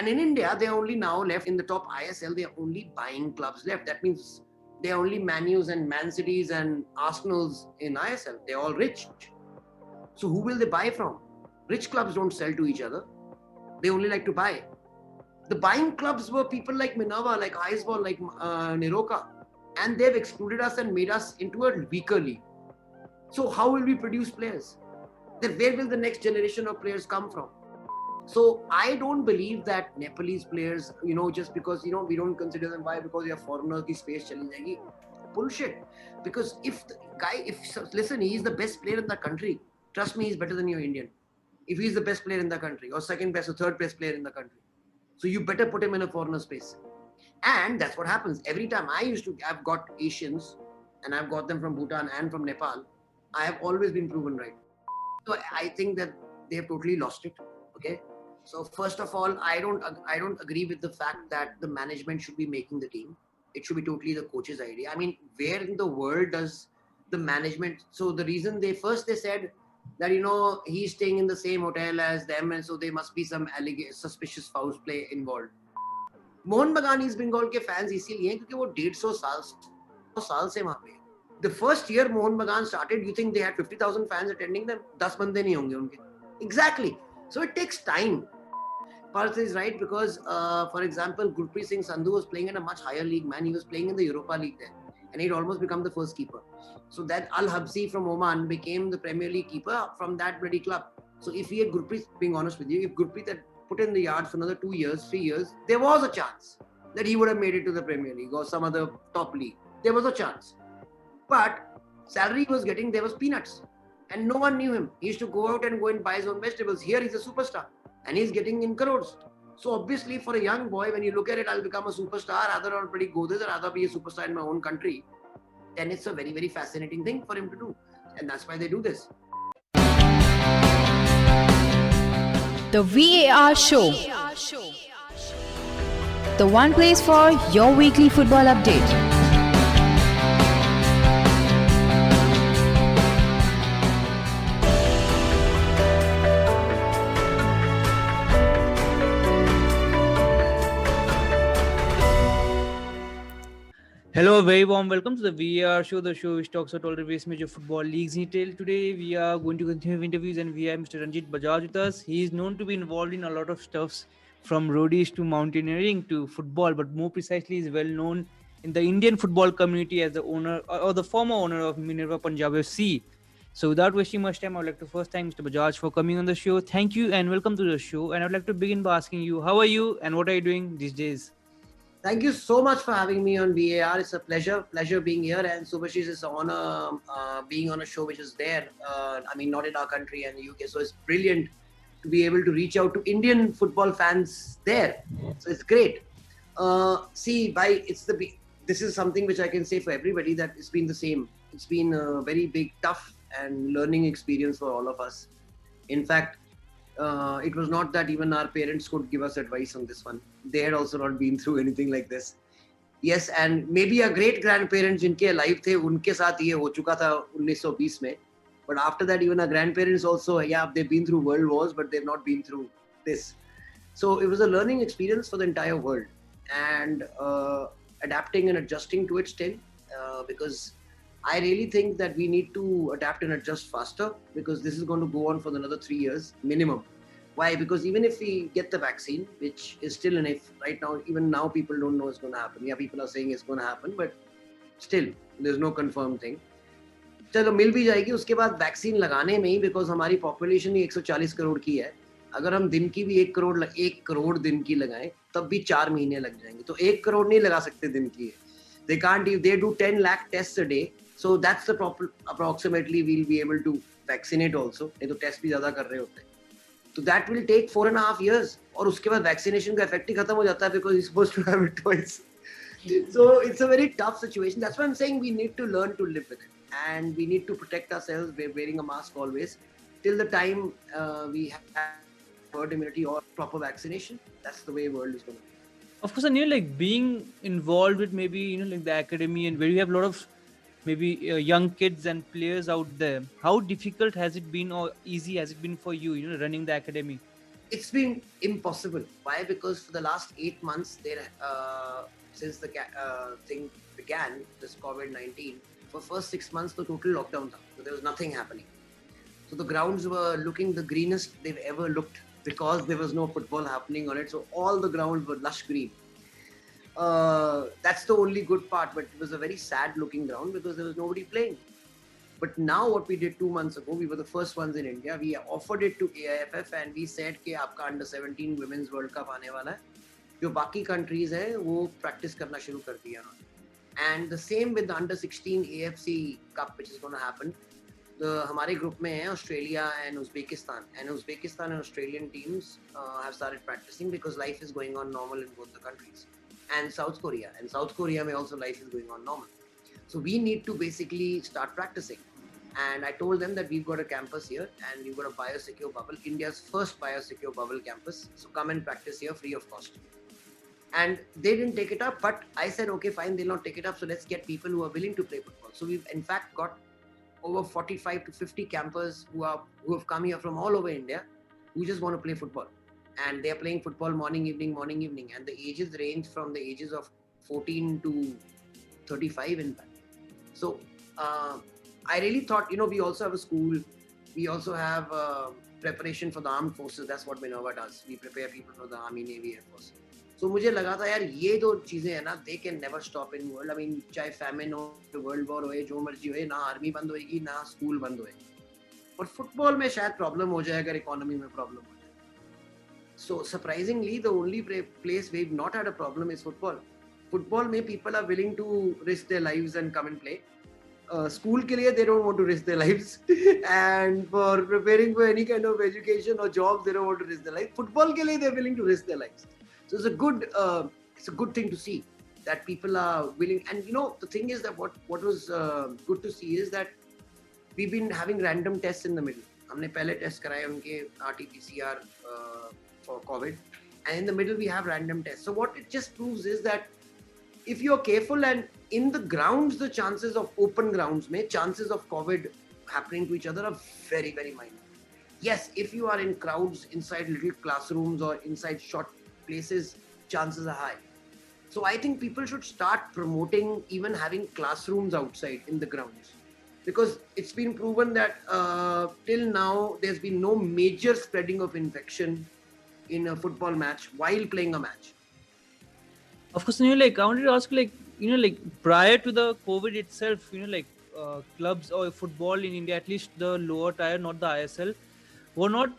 And in India, they're only now left in the top ISL, they're only buying clubs left. That means they're only Man U's and Man Cities and Arsenal's in ISL. They're all rich. So who will they buy from? Rich clubs don't sell to each other. They only like to buy. The buying clubs were people like Minerva, like Iceball, like Niroka. And they've excluded us and made us into a weaker league. So how will we produce players? Then where will the next generation of players come from? So I don't believe that Nepalese players, just because, we don't consider them. Why? Because they are foreigners, the space chali jayegi. Bullshit. Because if the guy, listen, he's the best player in the country. Trust me, he's better than your Indian. If he's the best player in the country, or second best or third best player in the country. So you better put him in a foreigner space. And that's what happens. Every time I've got Asians, and I've got them from Bhutan and from Nepal, I have always been proven right. So I think that they have totally lost it. Okay. So first of all, I don't agree with the fact that the management should be making the team. It should be totally the coach's idea. I mean, where in the world does the management? So the reason they said that he's staying in the same hotel as them, and so there must be some suspicious foul play involved. Mohan बगान east Bengal के fans इसीलिए हैं क्योंकि वो 150 साल से वहां पे. The first year Mohun Bagan started, you think they had 50,000 fans attending them? 10 बंदे नहीं होंगे उनके. Exactly. So it takes time. Parth is right because, for example, Gurpreet Singh Sandhu was playing in a much higher league, man. He was playing in the Europa League there. And he'd almost become the first keeper. So that Al-Habsi from Oman became the Premier League keeper from that bloody club. So if he had Gurpreet, being honest with you, if Gurpreet had put in the yards for another 2 years, 3 years, there was a chance that he would have made it to the Premier League or some other top league. There was a chance. But salary he was getting, there was peanuts. And no one knew him. He used to go out and go and buy his own vegetables. Here he's a superstar. And he's getting in crores. So obviously for a young boy, when you look at it, I'll become a superstar, either on pretty Godis or rather be a superstar in my own country. Then it's a very, very fascinating thing for him to do. And that's why they do this. The VAR Show. The one place for your weekly football update. Hello, a very warm welcome to the VAR Show, the show which talks about all the various major football leagues in detail. Today, we are going to continue with interviews, and we have Mr. Ranjit Bajaj with us. He is known to be involved in a lot of stuffs, from roadies to mountaineering to football, but more precisely, is well known in the Indian football community as the owner or the former owner of Minerva Punjab FC. So, without wasting much time, I would like to first thank Mr. Bajaj for coming on the show. Thank you and welcome to the show. And I would like to begin by asking you, how are you and what are you doing these days? Thank you so much for having me on VAR. It's a pleasure being here. And Subhashish, it's an honor being on a show which is there. Not in our country and the UK. So it's brilliant to be able to reach out to Indian football fans there. So it's great. This is something which I can say for everybody that it's been the same. It's been a very big, tough and learning experience for all of us. In fact, it was not that even our parents could give us advice on this one. They had also not been through anything like this. Yes, and maybe our great grandparents जिनके alive थे उनके साथ ये हो चुका था 1920 में. But after that, even our grandparents also, they've been through world wars, but they've not been through this. So it was a learning experience for the entire world, and adapting and adjusting to it still, because I really think that we need to adapt and adjust faster, because this is going to go on for another 3 years minimum. Why? Because even if we get the vaccine, which is still an if, right now, even now people don't know it's going to happen. Yeah, people are saying it's going to happen, but still, there's no confirmed thing. चलो मिल भी जाएगी, उसके बाद vaccine लगाने में ही, because हमारी population ही 140 करोड़ की है. अगर हम दिन की भी 1 करोड़ दिन की लगाएं, तब भी 4 महीने लग जाएंगे. तो 1 करोड़ नहीं लगा सकते दिन की. They do 10 lakh tests a day. So that's the approximately we'll be able to vaccinate also. नहीं तो टेस्ट भी ज्यादा कर रहे होते हैं. So that will take 4.5 years. और उसके बाद वैक्सीनेशन का इफेक्ट ही खत्म हो जाता है, because you're supposed to have it twice. So it's a very tough situation. That's why I'm saying we need to learn to live with it. And we need to protect ourselves by wearing a mask always. Till the time we have herd immunity or proper vaccination, that's the way the world is going to be. Of course, and like being involved with maybe like the academy, and where you have a lot of maybe young kids and players out there, how difficult has it been or easy has it been for you, running the academy? it's been impossible. Why? Because for the last 8 months, since the thing began, this COVID-19, for first 6 months, the total lockdown, so there was nothing happening. So the grounds were looking the greenest they've ever looked because there was no football happening on it. So all the grounds were lush green. That's the only good part, but it was a very sad looking ground because there was nobody playing. But now what we did 2 months ago, we were the first ones in India. We offered it to AIFF and we said कि आपका under 17 Women's World Cup आने वाला है. जो बाकी countries हैं वो practice करना शुरू कर दिया उन्होंने. And the same with the under 16 AFC Cup which is going to happen. हमारे ग्रुप में है Australia and Uzbekistan. And Uzbekistan and Australian teams have started practicing because life is going on normal in both the countries. And South Korea. And South Korea में also life is going on normal. So we need to basically start practicing. And I told them that we've got a campus here and we've got a biosecure bubble, India's first biosecure bubble campus. So come and practice here free of cost. And they didn't take it up, but I said, okay, fine, they'll not take it up. So let's get people who are willing to play football. So we've in fact got over 45 to 50 campers who have come here from all over India who just want to play football. And they're playing football morning, evening. And the ages range from the ages of 14 to 35 in fact. So I really thought, we also have a school. We also have preparation for the armed forces. That's what Minerva does. We prepare people for the Army, Navy, Air Force. So मुझे लगा था यार ये दो चीजें हैं ना, they can never stop in world. I mean चाहे famine हो, world war हो, जो मर्जी हो, ना आर्मी बंद होएगी, ना स्कूल बंद होएगी. और फुटबॉल में शायद प्रॉब्लम हो जाए अगर इकोनॉमी में प्रॉब्लम हो जाए. So surprisingly, the only place we've not had a problem is football. Football में people are willing to risk their lives and come and play. School के लिए they don't want to risk their lives, and for preparing for any kind of education or jobs they don't want to risk their life. Football के लिए they're willing to risk their lives. So it's a good thing to see that people are willing. And the thing is that what was good to see is that we've been having random tests in the middle. हमने पहले test कराए उनके RT-PCR for COVID, and in the middle we have random tests. So what it just proves is that if you're careful and in the grounds, the chances of open grounds, chances of COVID happening to each other are very, very minor. Yes, if you are in crowds inside little classrooms or inside short places, chances are high. So I think people should start promoting even having classrooms outside in the grounds, because it's been proven that till now there's been no major spreading of infection in a football match while playing a match. Of course, I wanted to ask, prior to the COVID itself, clubs or football in India, at least the lower tier, not the ISL, were not,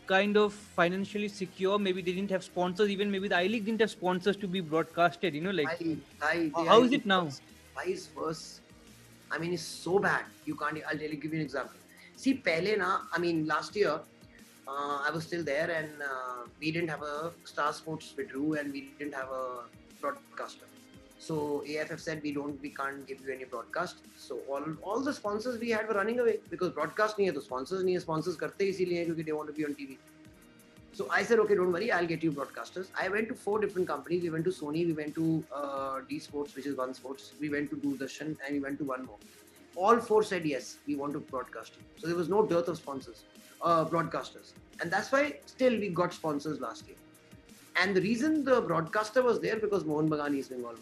kind of financially secure. Maybe they didn't have sponsors. Even maybe the I-League didn't have sponsors to be broadcasted. How is it now? Why is worse? I mean, it's so bad. You can't. I'll give you an example. See, last year, I was still there, and we didn't have a Star Sports withdrew, and we didn't have a broadcaster. So AFF said we can't give you any broadcast. So all the sponsors we had were running away because broadcast nahi hai, to sponsors nahi hai. Sponsors karte isliye hai because they want to be on TV. So I said, okay, don't worry, I'll get you broadcasters. I went to 4 different companies. We went to Sony, we went to D Sports, which is One Sports. We went to Doordarshan, and we went to one more. All 4 said yes, we want to broadcast you. So there was no dearth of sponsors, broadcasters, and that's why still we got sponsors last year. And the reason the broadcaster was there because Mohun Bagan East Bengal.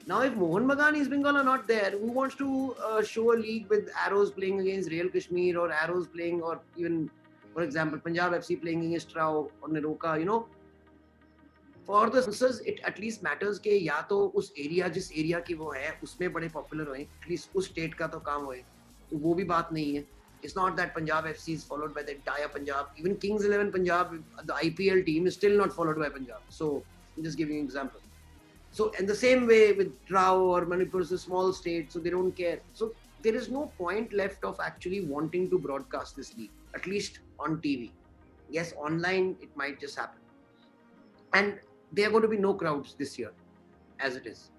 Now, if Mohun Bagan East Bengal are not there, who wants to show a league with Arrows playing against Real Kashmir, or Arrows playing, or even, for example, Punjab FC playing against Trao or Neroka, For the sponsors, it at least matters कि या तो उस area जिस area की वो है उसमें बड़े popular होए, at least उस state का तो काम होए, तो वो भी बात नहीं है. It's not that Punjab FC is followed by the entire Punjab. Even Kings 11 Punjab, the IPL team, is still not followed by Punjab. So, I'm just giving you an example. So, in the same way with Trao or Manipur, is a small state, so they don't care. So, there is no point left of actually wanting to broadcast this league, at least on TV. Yes, online, it might just happen. And there are going to be no crowds this year, as it is.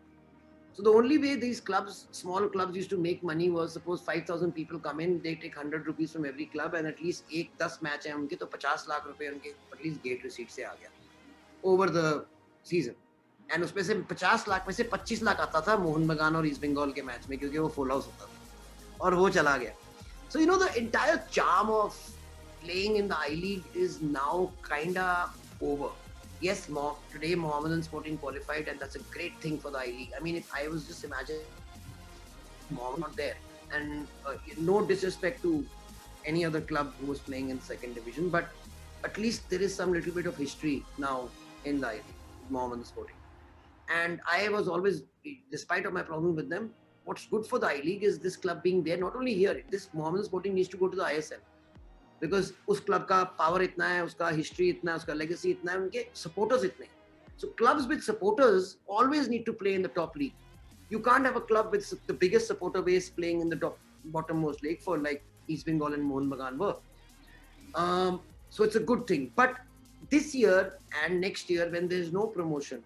So the only way these clubs, small clubs, used to make money was, suppose 5,000 people come in, they take 100 rupees from every club, and at least 10 match hai unke, to 50 lakh rupees unke at least gate receipt se aa gaya over the season. And उसमें से 50 लाख में से 25 लाख आता था मोहन बगान और east Bengal के match में, क्योंकि वो फुल हाउस होता था और वो चला गया. So the entire charm of playing in the I-League is now kinda over. Yes, today Mohammedan Sporting qualified, and that's a great thing for the I-League. I mean, if I was just imagining Mohammed not there, and no disrespect to any other club who was playing in second division, but at least there is some little bit of history now in the I-League, Mohammedan Sporting. And I was always, despite of my problem with them, what's good for the I-League is this club being there. Not only here, this Mohammedan Sporting needs to go to the ISL. Because उस club का power इतना है, उसका history इतना है, उसका legacy इतना है, उनके सपोर्टर्स इतने हैं. So clubs with supporters always need to play in the top league. You can't have a club with the biggest supporter base playing in the bottommost league for like East Bengal and Mohun Bagan were. So it's a good thing. But this year and next year, when there's no promotion,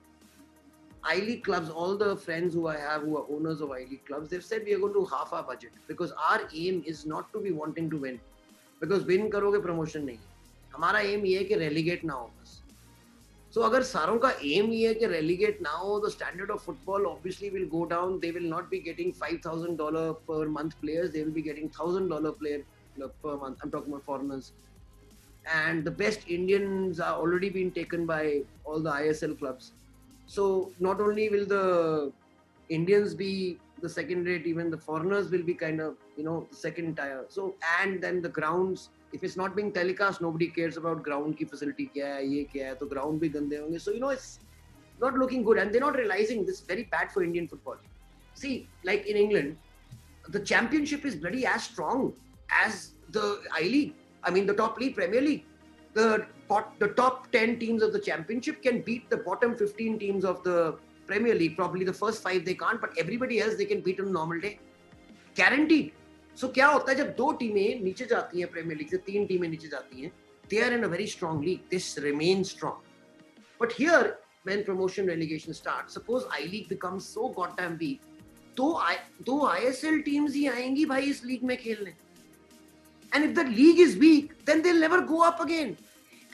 I-League clubs, all the friends who I have who are owners of I-League clubs, they've said we are going to half our budget because our aim is not to be wanting to win. Because win करोगे promotion नहीं है. हमारा aim ये है कि relegate ना हो बस. So अगर सारों का aim ये है कि relegate ना हो, the standard of football obviously will go down. They will not be getting $5,000 per month players. They will be getting $1,000 player per month. I'm talking about foreigners. And the best Indians are already being taken by all the ISL clubs. So not only will the Indians be the second rate, even the foreigners will be kind of, the second tier. So, and then the grounds, if it's not being telecast, nobody cares about ground ki facility kya hai, ye kya hai, to ground bhi gande honge. So, it's not looking good, and they're not realizing this is very bad for Indian football. See, like in England, the championship is bloody as strong as the I-League. I mean, the top league, Premier League. The top 10 teams of the championship can beat the bottom 15 teams of the Premier League. Probably the first 5 they can't, but everybody else they can beat on a normal day. Guaranteed. So क्या होता है जब 2 टीमें नीचे जाती हैं premiere league से, 3 टीमें नीचे जाती हैं, they are in a very strong league. This remains strong. But here, when promotion relegation starts, suppose I-League becomes so goddamn weak, दो ISL teams ही आएंगी भाई इस लीग में खेलने. And if the league is weak, then they'll never go up again.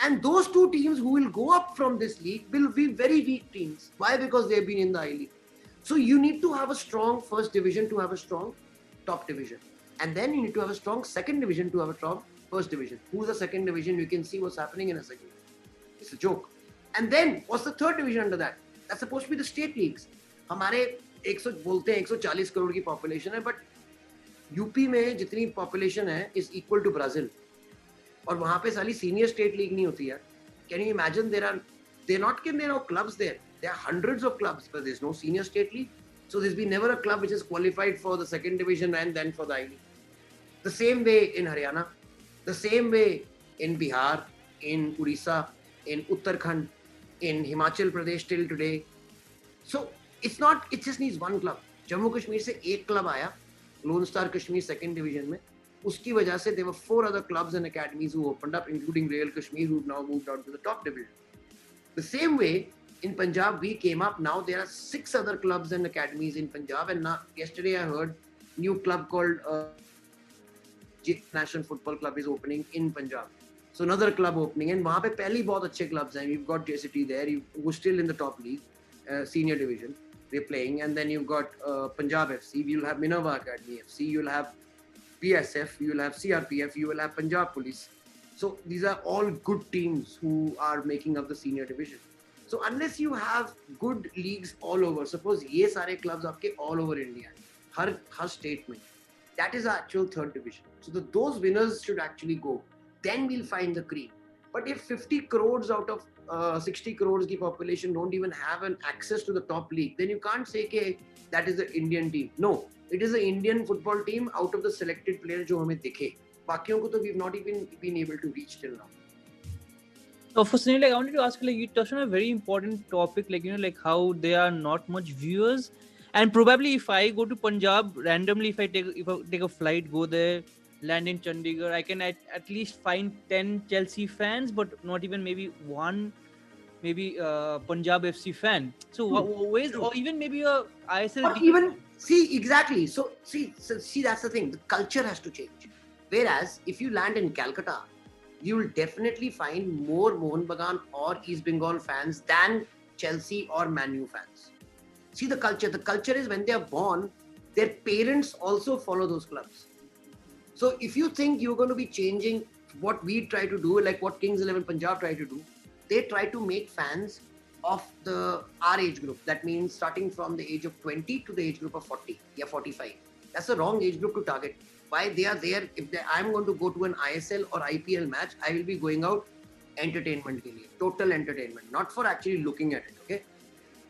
And those 2 teams who will go up from this league will be very weak teams. Why? Because they've been in the I-League. So you need to have a strong first division to have a strong top division. And then you need to have a strong second division to have a strong first division. Who's the second division? You can see what's happening in a second. It's a joke. And then what's the third division under that? That's supposed to be the state leagues. हमारे 100 बोलते हैं 140 करोड़ की population है, but UP में जितनी population है is equal to Brazil. और वहाँ पे साली senior state league नहीं होती यार. Can you imagine there are clubs there. There are hundreds of clubs, but there's no senior state league. So there's been never a club which is qualified for the second division and then for the I-League. The same way in Haryana, the same way in Bihar, in Odisha, in Uttarakhand, in Himachal Pradesh till today. So it just needs one club. Jammu Kashmir से एक club आया, Lone Star Kashmir second division में. उसकी वजह से there were 4 other clubs and academies who opened up, including Real Kashmir, who've now moved on to the top division. The same way in Punjab we came up. Now there are 6 other clubs and academies in Punjab, and now yesterday I heard new club called National Football Club is opening in Punjab. So another club opening, and वहाँ पे पहले ही बहुत अच्छे clubs हैं. You've got JCT there, who's still in the top league, senior division. They're playing, and then you've got Punjab FC. You'll have Minerva Academy FC. You'll have BSF. You'll have CRPF. You will have Punjab Police. So these are all good teams who are making up the senior division. So unless you have good leagues all over, suppose ये सारे clubs आपके all over India, हर state में, that is the actual third division. So those winners should actually go. Then we'll find the cream. But if 50 crores out of 60 crores की population don't even have an access to the top league, then you can't say कि that is the Indian team. No, it is the Indian football team out of the selected players जो हमें दिखे. बाकियों को तो we've not even been able to reach till now. So for Sunil, I wanted to ask you, you touched on a very important topic, how there are not much viewers, and probably if I go to Punjab randomly, if I take a flight, go there, land in Chandigarh, I can at least find 10 Chelsea fans, but not even maybe one, Punjab FC fan. So or even maybe a ISL. Or even exactly. So that's the thing. The culture has to change. Whereas if you land in Calcutta, you will definitely find more Mohun Bagan or East Bengal fans than Chelsea or Man U fans. See the culture. The culture is when they are born, their parents also follow those clubs. So if you think you're going to be changing what we try to do, like what Kings 11 Punjab try to do, they try to make fans of our age group. That means starting from the age of 20 to the age group of 40 or 45. That's the wrong age group to target. Why they are there? I'm going to go to an ISL or IPL match, I will be going out entertainment ke liye, total entertainment, not for actually looking at it. Okay,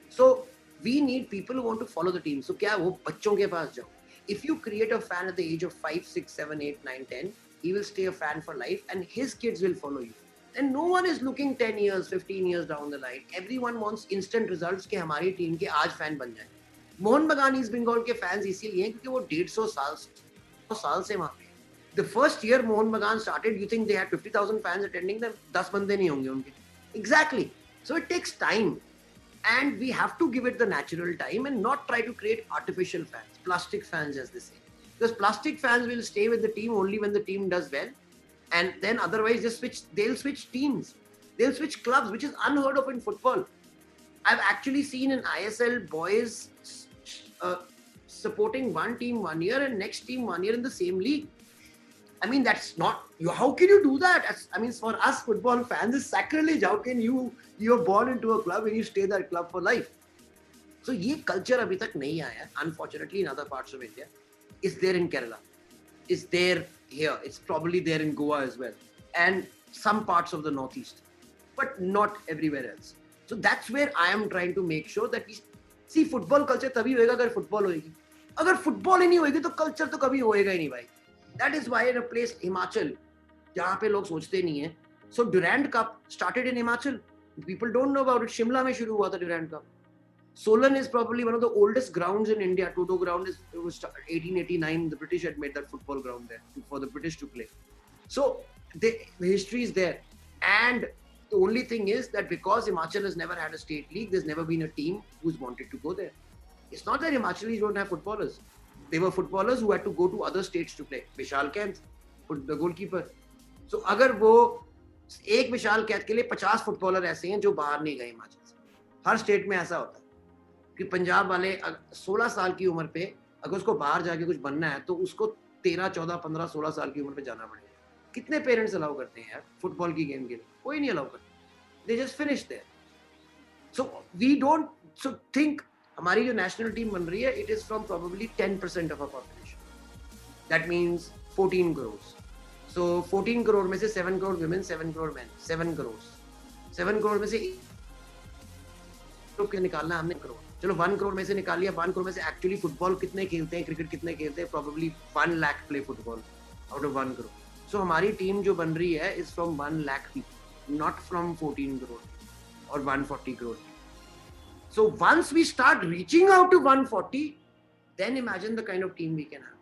so we need people who want to follow the team. So kya wo bachon ke paas jao. If you create a fan at the age of 5, 6, 7, 8, 9, 10, he will stay a fan for life and his kids will follow you. And no one is looking 10 years, 15 years down the line. Everyone wants instant results कि हमारी team के आज fan बन जाए. मोहन बगान east Bengal के fans इसीलिए हैं क्योंकि वो 150 साल से वहाँ पे. The first year Mohan Bagan started, you think they had 50,000 fans attending them? 10 बंदे नहीं होंगे उनके. Exactly. So it takes time. And we have to give it the natural time and not try to create artificial fans, plastic fans as they say. Because plastic fans will stay with the team only when the team does well. And then otherwise they'll switch teams. They'll switch clubs, which is unheard of in football. I've actually seen in ISL boys supporting one team 1 year and next team 1 year in the same league. I mean, that's not, how can you do that? I mean, for us football fans, it's sacrilege. How can you're born into a club and you stay that club for life? So ये culture अभी तक नहीं आया, unfortunately, in other parts of India. It's there in Kerala. It's there here. It's probably there in Goa as well. And some parts of the Northeast. But not everywhere else. So that's where I am trying to make sure that we see football culture तभी होएगा अगर football होएगी. अगर football ही नहीं होएगी तो culture तो कभी होएगा ही नहीं भाई. That is why in a place Himachal, जहाँ पे लोग सोचते नहीं हैं. So Durand Cup started in Himachal. People don't know about it. Shimla में शुरू हुआ था Durand Cup. Solan is probably one of the oldest grounds in India. Toto ground it was 1889. The British had made that football ground there for the British to play. So the history is there. And the only thing is that because Himachal has never had a state league, there's never been a team who's wanted to go there. It's not that Himachalis don't have footballers. They were footballers who had to go to other states to play. Vishal Kainth, the goalkeeper. So अगर वो एक विशाल कैद के लिए 50 footballer ऐसे हैं जो बाहर नहीं गए हिमाचल से. हर स्टेट में ऐसा होता है कि पंजाब वाले 16 साल की उम्र पे अगर उसको बाहर जाके कुछ बनना है तो उसको 13, 14, 15, 16 साल की उम्र पे जाना पड़ेगा. कितने पेरेंट्स अलाउ करते हैं यार फुटबॉल की गेम के लिए? कोई नहीं अलाउ करता. They just finish there. So we don't think हमारी जो नेशनल टीम बन रही है it is from probably 10% of our population. That means 14 crore. So 14 crore में से 7 करोड़ women, 7 करोड़ men, 7 करोड़. 7 करोड़ में से के निकालना हमने करोड़. चलो 1 करोड़ में से निकाल लिया. 1 करोड़ में से एक्चुअली फुटबॉल कितने खेलते हैं, क्रिकेट कितने खेलते हैं? Probably 1 lakh play football out of 1 crore. So हमारी टीम जो बन रही है is from 1 lakh people, not from 14 crore और 140 crore. So once we start reaching out to 140, then imagine the kind of team we can have.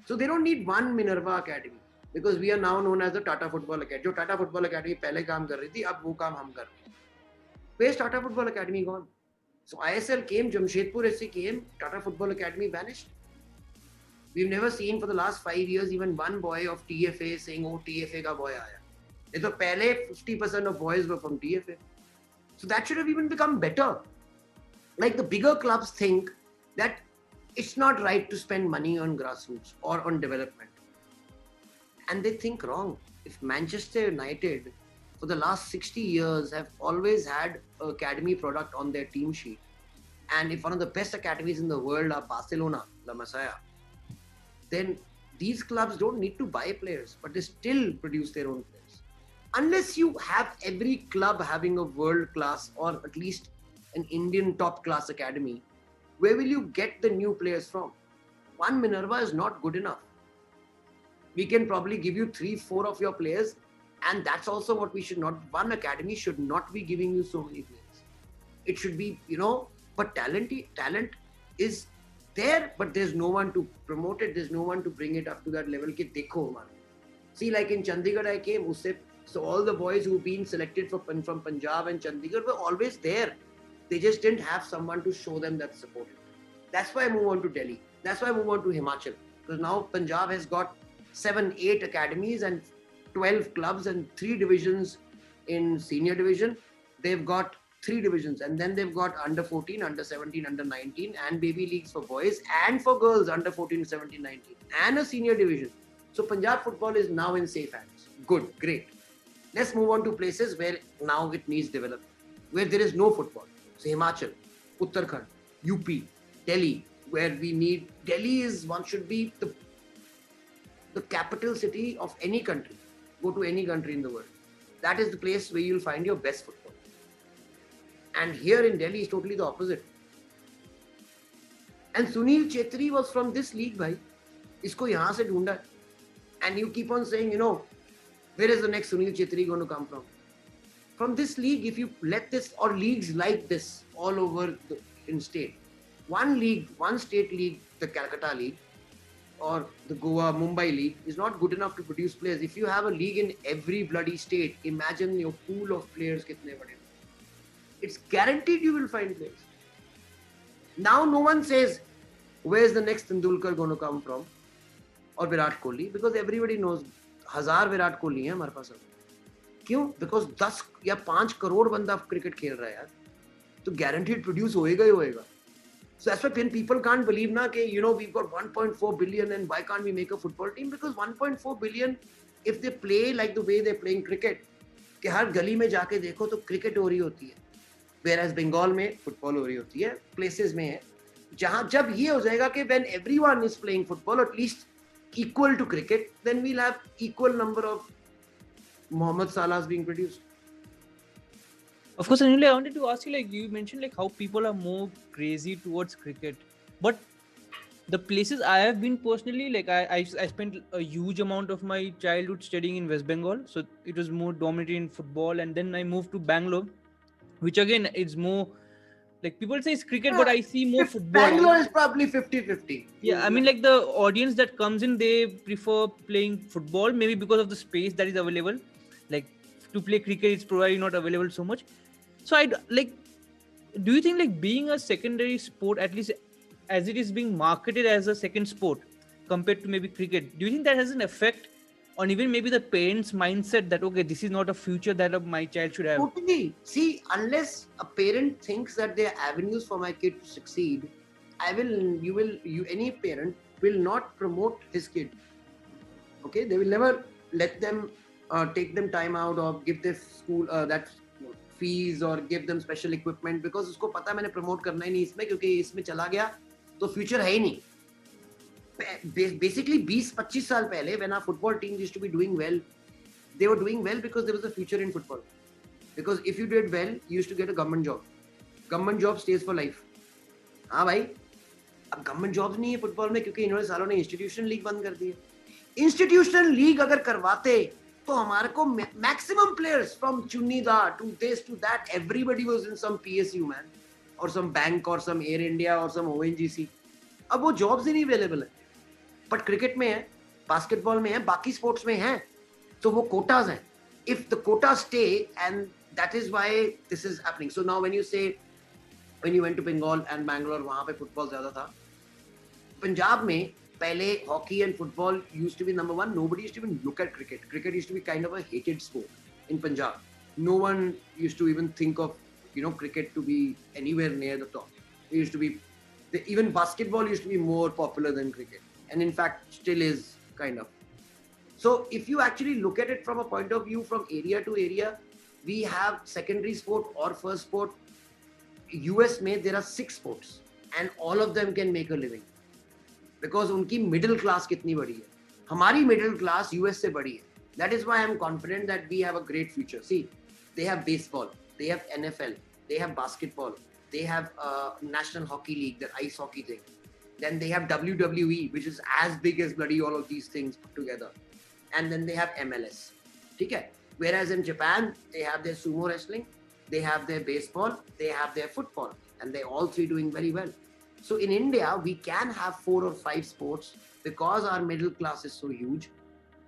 So they don't need one Minerva Academy. Because we are now known as the Tata Football Academy. जो Tata Football Academy पहले काम कर रही थी, अब वो काम हम कर रहे हैं. Where's Tata Football Academy gone? So ISL came, Jamshedpur SC came, Tata Football Academy vanished. We've never seen for the last 5 years even one boy of TFA saying, oh TFA का boy आया. नहीं तो पहले 50% of boys were from TFA. So that should have even become better. Like the bigger clubs think that it's not right to spend money on grassroots or on development. And they think wrong. If Manchester United for the last 60 years have always had an academy product on their team sheet, and if one of the best academies in the world are Barcelona, La Masia, then these clubs don't need to buy players, but they still produce their own players. Unless you have every club having a world-class or at least an Indian top-class academy, where will you get the new players from? One Minerva is not good enough. We can probably give you 3-4 of your players, and that's also what we should not. One academy should not be giving you so many players. It should be, but talent is there, but there's no one to promote it. There's no one to bring it up to that level. Ki dekho hamara. See, like in Chandigarh, I came. So all the boys who've been selected from Punjab and Chandigarh were always there. They just didn't have someone to show them that support. That's why I move on to Delhi. That's why I move on to Himachal. Because now Punjab has got 7-8 academies and 12 clubs and 3 divisions in senior division. They've got 3 divisions, and then they've got under 14, under 17, under 19, and baby leagues for boys and for girls under 14, 17, 19, and a senior division. So Punjab football is now in safe hands. Good, great. Let's move on to places where now it needs development, where there is no football. So Himachal, Uttarakhand, UP, Delhi, where we need. Delhi is one should be the capital city of any country. Go to any country in the world. That is the place where you'll find your best football. And here in Delhi is totally the opposite. And Sunil Chetri was from this league, bhai. Isko yahan se dhoonda. And you keep on saying, where is the next Sunil Chetri going to come from? From this league, if you let this, or leagues like this all over in state. One league, one state league, the Calcutta League, or the Goa, Mumbai League is not good enough to produce players. If you have a league in every bloody state, imagine your pool of players kitne bade. It's guaranteed you will find players. Now no one says, where's the next Tendulkar going to come from? Or Virat Kohli, because everybody knows 1000 Virat Kohli है हमारे पास अब. क्यों? Because 10 या 5 करोड़ बंदा cricket खेल रहा है यार, तो guaranteed produce होएगा ही होएगा. So that's why when people can't believe na कि we've got 1.4 billion and why can't we make a football team? Because 1.4 billion, if they play like the way they're playing cricket, कि हर गली में जाके देखो तो cricket हो रही होती है. Whereas Bengal में फुटबॉल हो रही होती है, places में है. जहाँ जब ये हो जाएगा कि when everyone is playing football at least equal to cricket, then we'll have equal number of Mohammad Salahs being produced. Of course, Anil, I wanted to ask you, you mentioned how people are more crazy towards cricket, but the places I have been personally, I spent a huge amount of my childhood studying in West Bengal, so it was more dominated in football, and then I moved to Bangalore, which again is more people say it's cricket, but I see more football. Bangalore is probably 50-50. Yeah, I mean the audience that comes in, they prefer playing football, maybe because of the space that is available. To play cricket, it's probably not available so much. So do you think being a secondary sport, at least as it is being marketed as a second sport compared to maybe cricket, do you think that has an effect on even maybe the parents' mindset that, okay, this is not a future that my child should have? Totally. See, unless a parent thinks that there are avenues for my kid to succeed, any parent will not promote his kid. Okay, they will never let them take them time out or give their school that fees or give them special equipment, because उसको पता मैंने promote करना ही नहीं इसमें, क्योंकि इसमें चला गया तो future है ही नहीं. Basically 20-25 साल पहले when our football teams used to be doing well, they were doing well because there was a future in football. Because if you did well, you used to get a government job. Government job stays for life. हाँ भाई, अब government jobs नहीं है football में, क्योंकि इन्होंने सालों ने institutional league बंद कर दी है. Institutional league अगर करवाते तो हमारे को maximum players from Chunida to this to that, everybody was in some PSU man, or some bank or some Air India or some ONGC. अब वो jobs ही नहीं available है. But cricket में है, basketball में है, बाकी sports में है, तो वो quotas हैं. If the quotas stay, and that is why this is happening. So now when you say, when you went to Bengal and Bangalore, वहाँ पे football ज़्यादा था. पंजाब में पहले hockey and football used to be number one. Nobody used to even look at cricket. Cricket used to be kind of a hated sport in Punjab. No one used to even think of, cricket to be anywhere near the top. It used to be, even basketball used to be more popular than cricket. And in fact, still is kind of. So if you actually look at it from a point of view from area to area, we have secondary sport or first sport. US में there are 6 sports and all of them can make a living. Because उनकी middle class कितनी बड़ी है. हमारी middle class US से बड़ी है. That is why I'm confident that we have a great future. See, they have baseball, they have NFL, they have basketball, they have National Hockey League, the ice hockey thing. Then they have WWE, which is as big as bloody all of these things put together. And then they have MLS. Okay? Whereas in Japan, they have their sumo wrestling, they have their baseball, they have their football, and they're all three doing very well. So in India, we can have 4 or 5 sports because our middle class is so huge.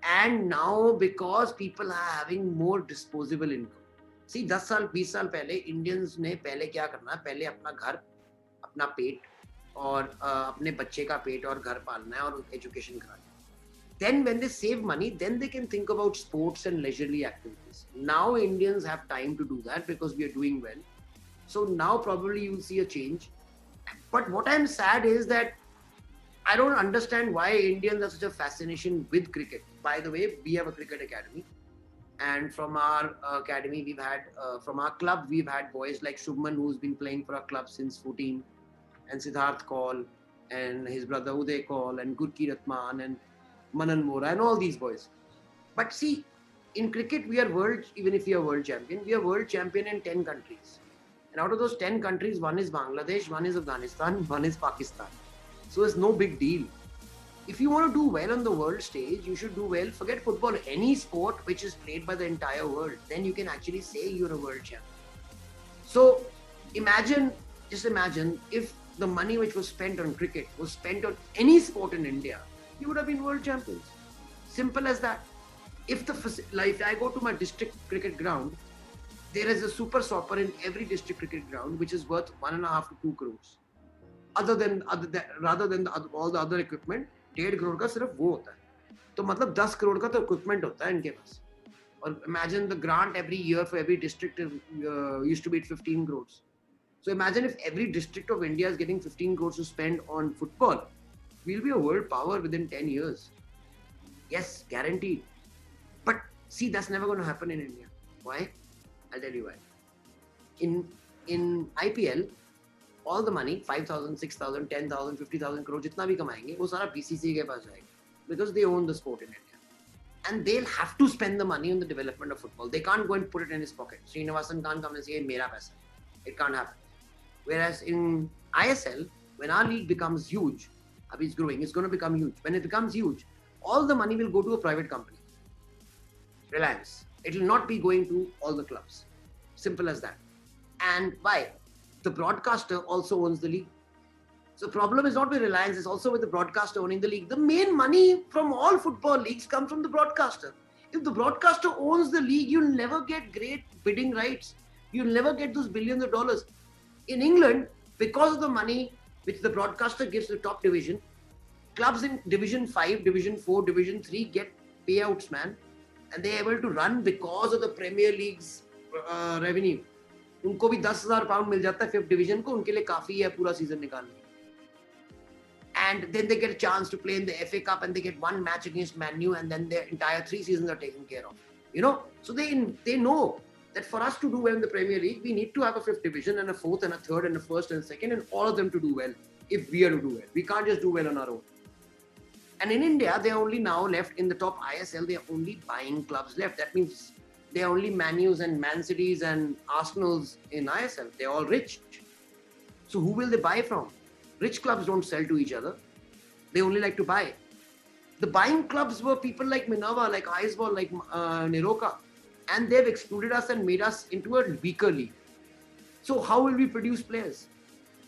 And now because people are having more disposable income. See, 10 साल 20 साल पहले Indians ने पहले क्या करना है, पहले अपना घर, अपना पेट और अपने बच्चे का पेट और घर पालना है और education कराना है. Then when they save money, then they can think about sports and leisurely activities. Now Indians have time to do that because we are doing well. So now probably you'll see a change. But what I'm sad is that I don't understand why Indians have such a fascination with cricket. By the way, we have a cricket academy. And from our academy, we've had, from our club, we've had boys like Shubman, who's been playing for our club since 14, and Siddharth Kaul, and his brother Uday Kaul, and Gurki Ratman, and Manan Mora, and all these boys. But see, in cricket, we are world, even if we are world champion, we are world champion in 10 countries. And out of those 10 countries, one is Bangladesh, one is Afghanistan, one is Pakistan. So it's no big deal. If you want to do well on the world stage, you should do well. Forget football, any sport which is played by the entire world, then you can actually say you're a world champion. So just imagine if the money which was spent on cricket was spent on any sport in India, you would have been world champions. Simple as that. If I go to my district cricket ground, there is a super stopper in every district cricket ground which is worth 1.5 to 2 crores. Rather than all the other equipment, 1.5 crore का सिर्फ वो होता है. तो मतलब 10 crore का तो equipment होता है इनके पास. और imagine the grant every year for every district used to be 15 crores. So imagine if every district of India is getting 15 crores to spend on football, we'll be a world power within 10 years. Yes, guaranteed. But see, that's never going to happen in India. Why? I'll tell you why. In IPL, all the money, 5,000, 6,000, 10,000, 50,000 crore, जितना भी कमाएंगे, वो सारा BCCI के पास जाएगा. Because they own the sport in India. And they'll have to spend the money on the development of football. They can't go and put it in his pocket. Srinivasan can't come and say, mera paisa. It can't happen. Whereas in ISL, when our league becomes huge, Abhi it's growing, it's going to become huge. When it becomes huge, all the money will go to a private company. Reliance. It will not be going to all the clubs. Simple as that. And why? The broadcaster also owns the league. So problem is not with Reliance, it's also with the broadcaster owning the league. The main money from all football leagues come from the broadcaster. If the broadcaster owns the league, you'll never get great bidding rights. You'll never get those billions of dollars. In England, because of the money which the broadcaster gives to the top division, clubs in Division 5, Division 4, Division 3 get payouts, man. And they're able to run because of the Premier League's revenue. उनको भी 10,000 pound मिल जाता है 5th division को, उनके लिए काफी है पूरा season निकालने. And then they get a chance to play in the FA Cup and they get one match against Man U and then their entire 3 seasons are taken care of. You know, so they know that for us to do well in the Premier League, we need to have a 5th division and a 4th and a 3rd and a 1st and a 2nd and all of them to do well if we are to do well. We can't just do well on our own. And in India, they're only now left in the top ISL, they're only buying clubs left. That means they're only Man U's and Man Cities and Arsenal's in ISL. They're all rich. So who will they buy from? Rich clubs don't sell to each other. They only like to buy. The buying clubs were people like Minerva, like Iceball, like Niroka. And they've excluded us and made us into a weaker league. So how will we produce players?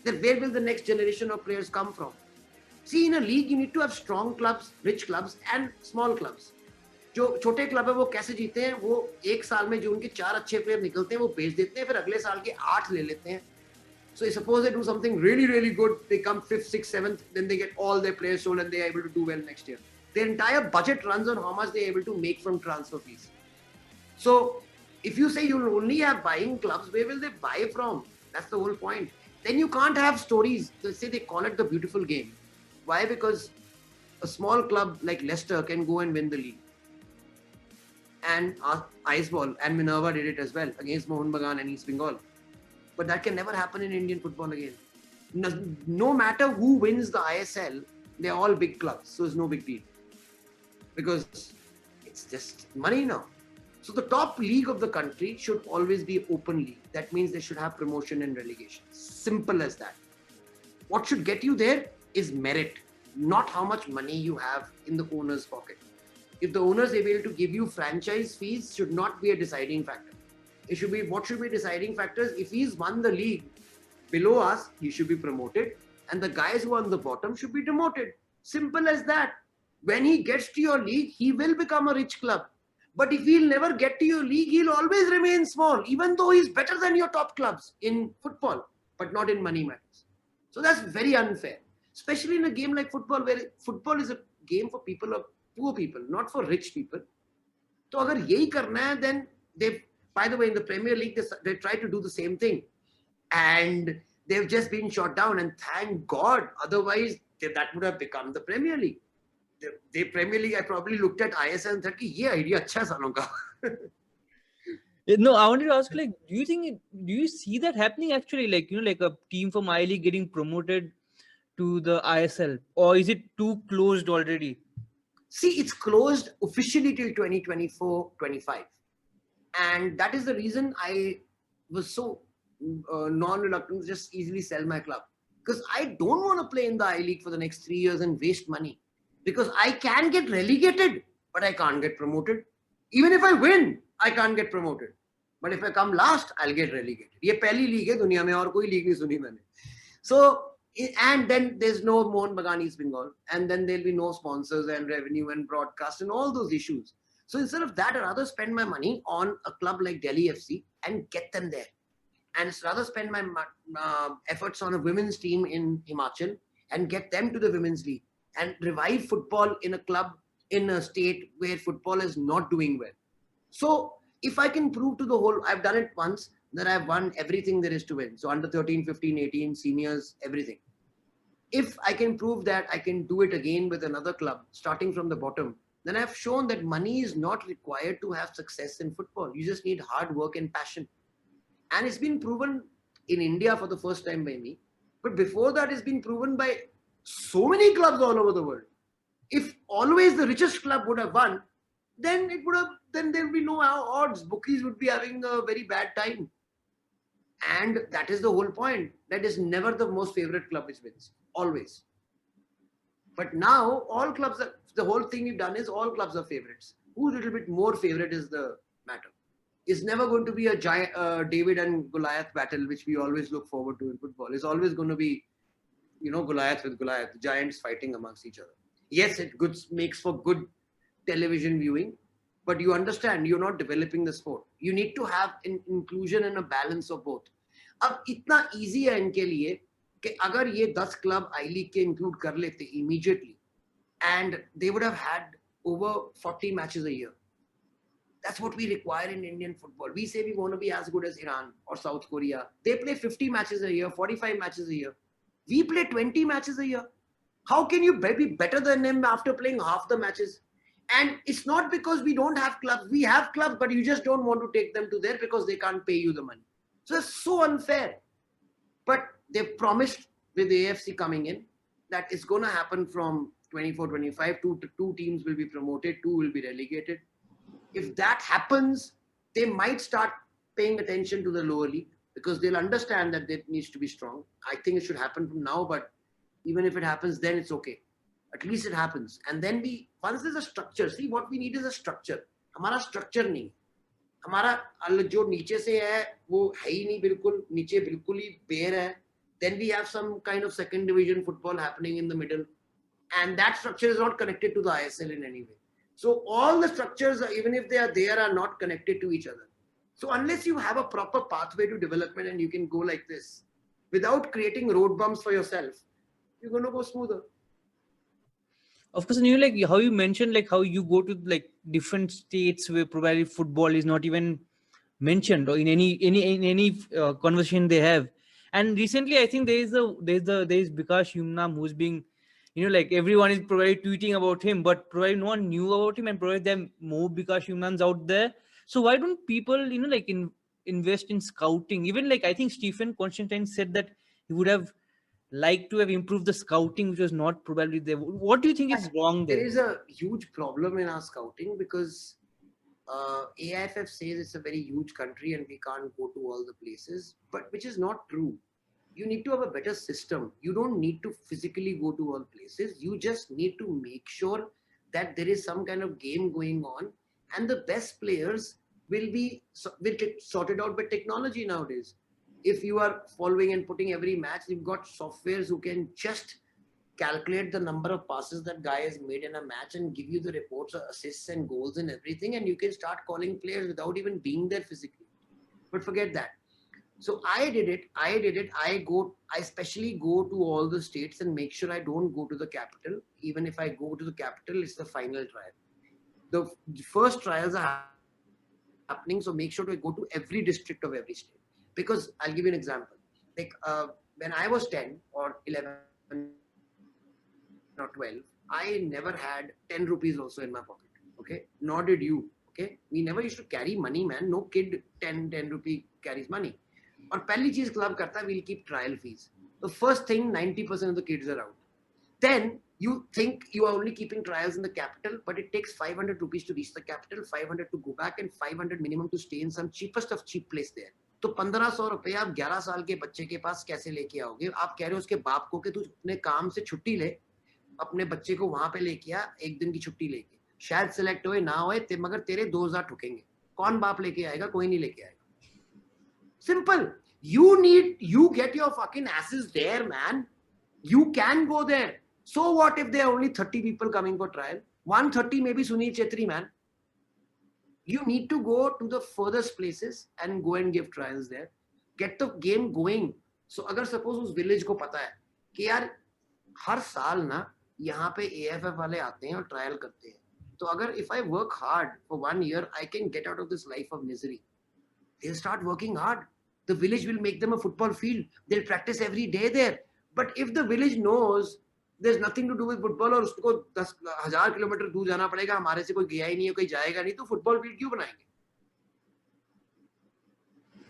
Then where will the next generation of players come from? See, in a league, you need to have strong clubs, rich clubs and small clubs. जो छोटे club है वो कैसे जीते हैं, वो एक साल में जो उनके 4 अच्छे प्लेयर निकलते हैं वो बेच देते हैं, फिर अगले साल के 8 ले लेते हैं. So suppose they do something really, really good, they come 5th, 6th, 7th, then they get all their players sold and they are able to do well next year. Their entire budget runs on how much they are able to make from transfer fees. So if you say you'll only have buying clubs, where will they buy from? That's the whole point. Then you can't have stories. They say they call it the beautiful game. Why? Because a small club like Leicester can go and win the league. And Iceball and Minerva did it as well against Mohun Bagan and East Bengal. But that can never happen in Indian football again. No matter who wins the ISL, they're all big clubs. So it's no big deal. Because it's just money now. So the top league of the country should always be open league. That means they should have promotion and relegation. Simple as that. What should get you there is merit, not how much money you have in the owner's pocket. If the owner is able to give you franchise fees, should not be a deciding factor. It should be, what should be deciding factors? If he's won the league below us, he should be promoted, and the guys who are on the bottom should be demoted. Simple as that. When he gets to your league, he will become a rich club. But if he'll never get to your league, he'll always remain small, even though he's better than your top clubs in football, but not in money matters. So that's very unfair, especially in a game like football, where football is a game for people of poor people, not for rich people. So agar yahi karna hai, then they've, by the way, in the Premier League, they try to do the same thing. And they've just been shot down, and thank God, otherwise that would have become the Premier League. The Premier League, I probably looked at ISL and thought, ye idea acha hai saalon ka. No, I wanted to ask, like, do you see that happening actually? Like, like a team from I League getting promoted to the ISL, or is it too closed already? See, it's closed officially till 2024-25. And that is the reason I was so non-reluctant to just easily sell my club. Because I don't want to play in the I League for the next 3 years and waste money. Because I can get relegated, but I can't get promoted. Even if I win, I can't get promoted. But if I come last, I'll get relegated. ये पहली league है दुनिया में और कोई league नहीं सुनी मैंने. So, and then there's no Mohun Bagan East Bengal, and then there'll be no sponsors and revenue and broadcast and all those issues. So instead of that, I'd rather spend my money on a club like Delhi FC and get them there. And rather spend my efforts on a women's team in Himachal and get them to the women's league and revive football in a club in a state where football is not doing well. So if I can prove to the whole, I've done it once, that I've won everything there is to win. So under 13, 15, 18, seniors, everything. If I can prove that I can do it again with another club, starting from the bottom, then I've shown that money is not required to have success in football. You just need hard work and passion. And it's been proven in India for the first time by me. But before that, it's been proven by so many clubs all over the world. If always the richest club would have won, then there would be no odds. Bookies would be having a very bad time. And that is the whole point. That is never the most favorite club which wins. Always. But now all clubs are, the whole thing we've done is all clubs are favorites. Who's a little bit more favorite is the matter. It's never going to be a giant David and Goliath battle, which we always look forward to in football. It's always going to be, Goliath with Goliath, giants fighting amongst each other. Yes, it makes for good television viewing, but you understand you're not developing the sport. You need to have an inclusion and a balance of both. अब इतना easy है इनके लिए कि अगर ये 10 club I League के include कर लेते immediately, and they would have had over 40 matches a year. That's what we require in Indian football. We say we want to be as good as Iran or South Korea. They play 50 matches a year, 45 matches a year. We play 20 matches a year. How can you be better than them after playing half the matches? And it's not because we don't have clubs. We have clubs, but you just don't want to take them to there because they can't pay you the money. So it's so unfair. But they've promised with the AFC coming in that it's going to happen from 24-25. Two teams will be promoted, 2 will be relegated. If that happens, they might start paying attention to the lower league because they'll understand that it needs to be strong. I think it should happen from now, but even if it happens, then it's okay. At least it happens. And then once there's a structure, see what we need is a structure. हमारा structure नहीं. हमारा जो नीचे से है वो है ही नहीं बिल्कुल, नीचे बिल्कुल ही bare है. Then we have some kind of second division football happening in the middle. And that structure is not connected to the ISL in any way. So all the structures, even if they are there, are not connected to each other. So unless you have a proper pathway to development and you can go like this, without creating road bumps for yourself, you're going to go smoother. Of course, and like how you mentioned, like how you go to like different states where probably football is not even mentioned or in any conversation they have. And recently, I think there's Bikash Yumnam who's being, like everyone is probably tweeting about him, but probably no one knew about him, and probably there are more Bikash Yumnams out there. So why don't people, like invest in scouting? Even like I think Stephen Constantine said that he would have liked to have improved the scouting, which was not probably there. What do you think is wrong there? There is a huge problem in our scouting because AIFF says it's a very huge country and we can't go to all the places, but which is not true. You need to have a better system. You don't need to physically go to all places. You just need to make sure that there is some kind of game going on, and the best players will be sorted out by technology nowadays. If you are following and putting every match, you've got softwares who can just calculate the number of passes that guy has made in a match and give you the reports of assists and goals and everything, and you can start calling players without even being there physically. But forget that. So I did it. I especially go to all the states and make sure I don't go to the capital. Even if I go to the capital, it's the final trial. The first trials are happening, so make sure to go to every district of every state. Because I'll give you an example. Like when I was 10 or 11 or 12, I never had 10 rupees also in my pocket. Okay, nor did you. Okay, we never used to carry money, man. No kid 10 rupee carries money. और पहली चीज club करता है, we'll keep trial fees. The first thing, 90% of the kids are out. Then you think you are only keeping trials in the capital, but it takes 500 rupees to reach the capital, 500 to go back, and 500 minimum to stay in some cheapest of cheap place there. तो 1500 रुपए आप 11 साल के बच्चे के पास कैसे लेके आओगे? आप कह रहे हो उसके बाप को कि तू अपने काम से छुट्टी ले, अपने बच्चे को वहां पे लेके आ, एक दिन की छुट्टी लेके, शायद सिलेक्ट होए ना होए, मगर तेरे 2000 ठुकेंगे. कौन बाप लेके आएगा? कोई नहीं लेके आएगा. Simple. You get your fucking asses there, man. You can go there. So what if there are only 30 people coming for trial? 130 maybe Sunil Chetri, man. You need to go to the furthest places and go and give trials there. Get the game going. So अगर suppose उस village को पता है कि यार हर साल ना यहाँ पे AFF वाले आते हैं और ट्रायल करते हैं, तो अगर if I work hard for 1 year, I can get out of this life of misery. They'll start working hard. The village will make them a football field. They'll practice every day there. But if the village knows there's nothing to do with football और उसको 10,000 kilometre दूर जाना पड़ेगा, हमारे से कोई गया ही नहीं है, कोई जाएगा नहीं, तो फुटबॉल फील्ड क्यों बनाएंगे?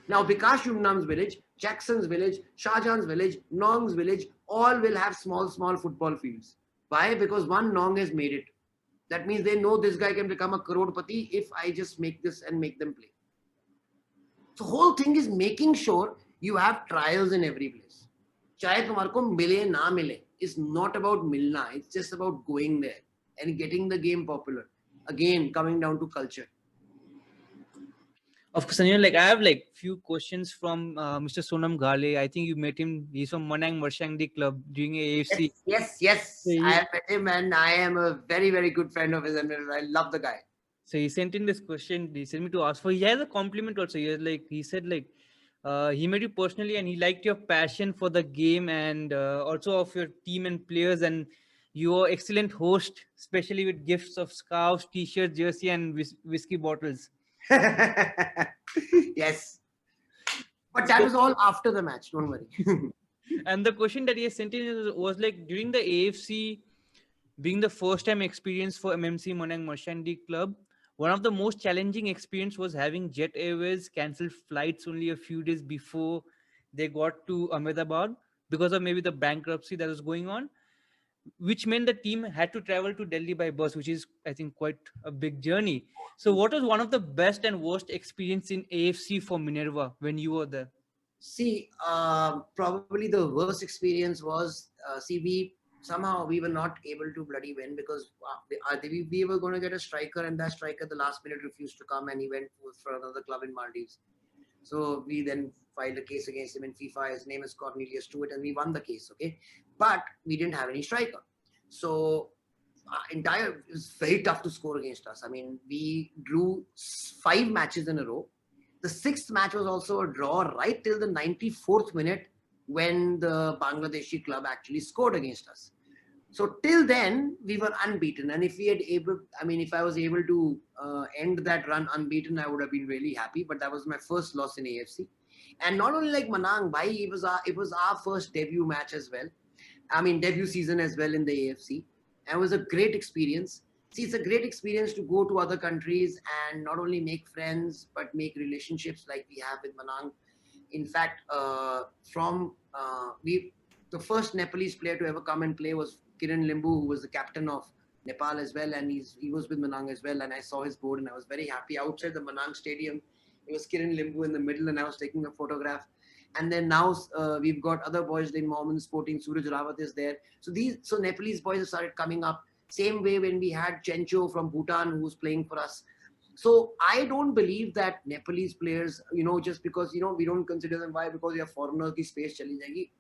Now Bikash Yumnam's village, Jackson's village, Shahjahan's village, Nong's village, all will have small football fields. Why? Because one Nong has made it. That means they know this guy can become a crorepati if I just make this and make them play. So whole thing is making sure you have trials in every place. चाहे तुम्हारे को मिले ना मिले, it's not about milna. It's just about going there and getting the game popular. Again, coming down to culture. Of course, Sanjay, like I have like few questions from Mr. Sonam Ghale. I think you met him. He's from Manang Marshangdi Club doing AFC. Yes. So I have met him and I am a very, very good friend of his and I love the guy. So he sent in this question. He sent me to ask for. He has a compliment also. He said he met you personally and he liked your passion for the game and also of your team and players, and you are excellent host, especially with gifts of scarves, t-shirts, jersey, and whiskey bottles. Yes. But that was all after the match. Don't worry. And the question that he has sent in was like during the AFC being the first time experience for MMC Manang Marshandi Club, one of the most challenging experience was having Jet Airways cancel flights only a few days before they got to Ahmedabad because of maybe the bankruptcy that was going on, which meant the team had to travel to Delhi by bus, which is, I think, quite a big journey. So what was one of the best and worst experience in AFC for Minerva when you were there? See, probably the worst experience was, we were not able to bloody win because we were going to get a striker and that striker at the last minute refused to come and he went for another club in Maldives. So we then filed a case against him in FIFA. His name is Cornelius Stewart and we won the case, okay? But we didn't have any striker. So it was very tough to score against us. I mean, we drew 5 matches in a row. The 6th match was also a draw right till the 94th minute when the Bangladeshi club actually scored against us. So till then we were unbeaten, and if I was able to end that run unbeaten, I would have been really happy. But that was my first loss in AFC, and not only like Manang, it was our first debut match as well. I mean debut season as well in the AFC, and it was a great experience. See, it's a great experience to go to other countries and not only make friends but make relationships like we have with Manang. In fact, the first Nepalese player to ever come and play was Kiran Limbu, who was the captain of Nepal as well, and he was with Manang as well. And I saw his board, and I was very happy. Outside the Manang Stadium, it was Kiran Limbu in the middle, and I was taking a photograph. And then now we've got other boys like Mohammed Sporting, Suraj Rawat is there. So Nepalese boys have started coming up. Same way when we had Chencho from Bhutan who was playing for us. So I don't believe that Nepalese players, just because, we don't consider them, why? Because they are foreigners, ki space chali jayegi.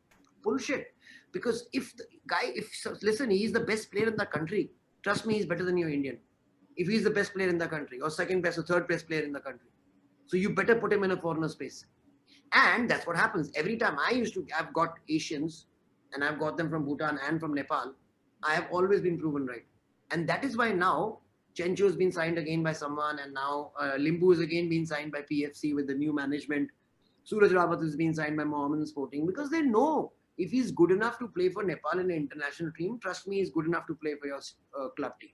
Bullshit. Because listen, he's the best player in the country. Trust me, he's better than your Indian. If he's the best player in the country, or second best or third best player in the country. So you better put him in a foreigner space. And that's what happens. Every time I've got Asians, and I've got them from Bhutan and from Nepal, I have always been proven right. And that is why now Chencho has been signed again by someone, and now Limbu is again being signed by PFC with the new management. Suraj Rawat has been signed by Mohammed Sporting, because they know if he's good enough to play for Nepal in an international team, trust me, he's good enough to play for your club team.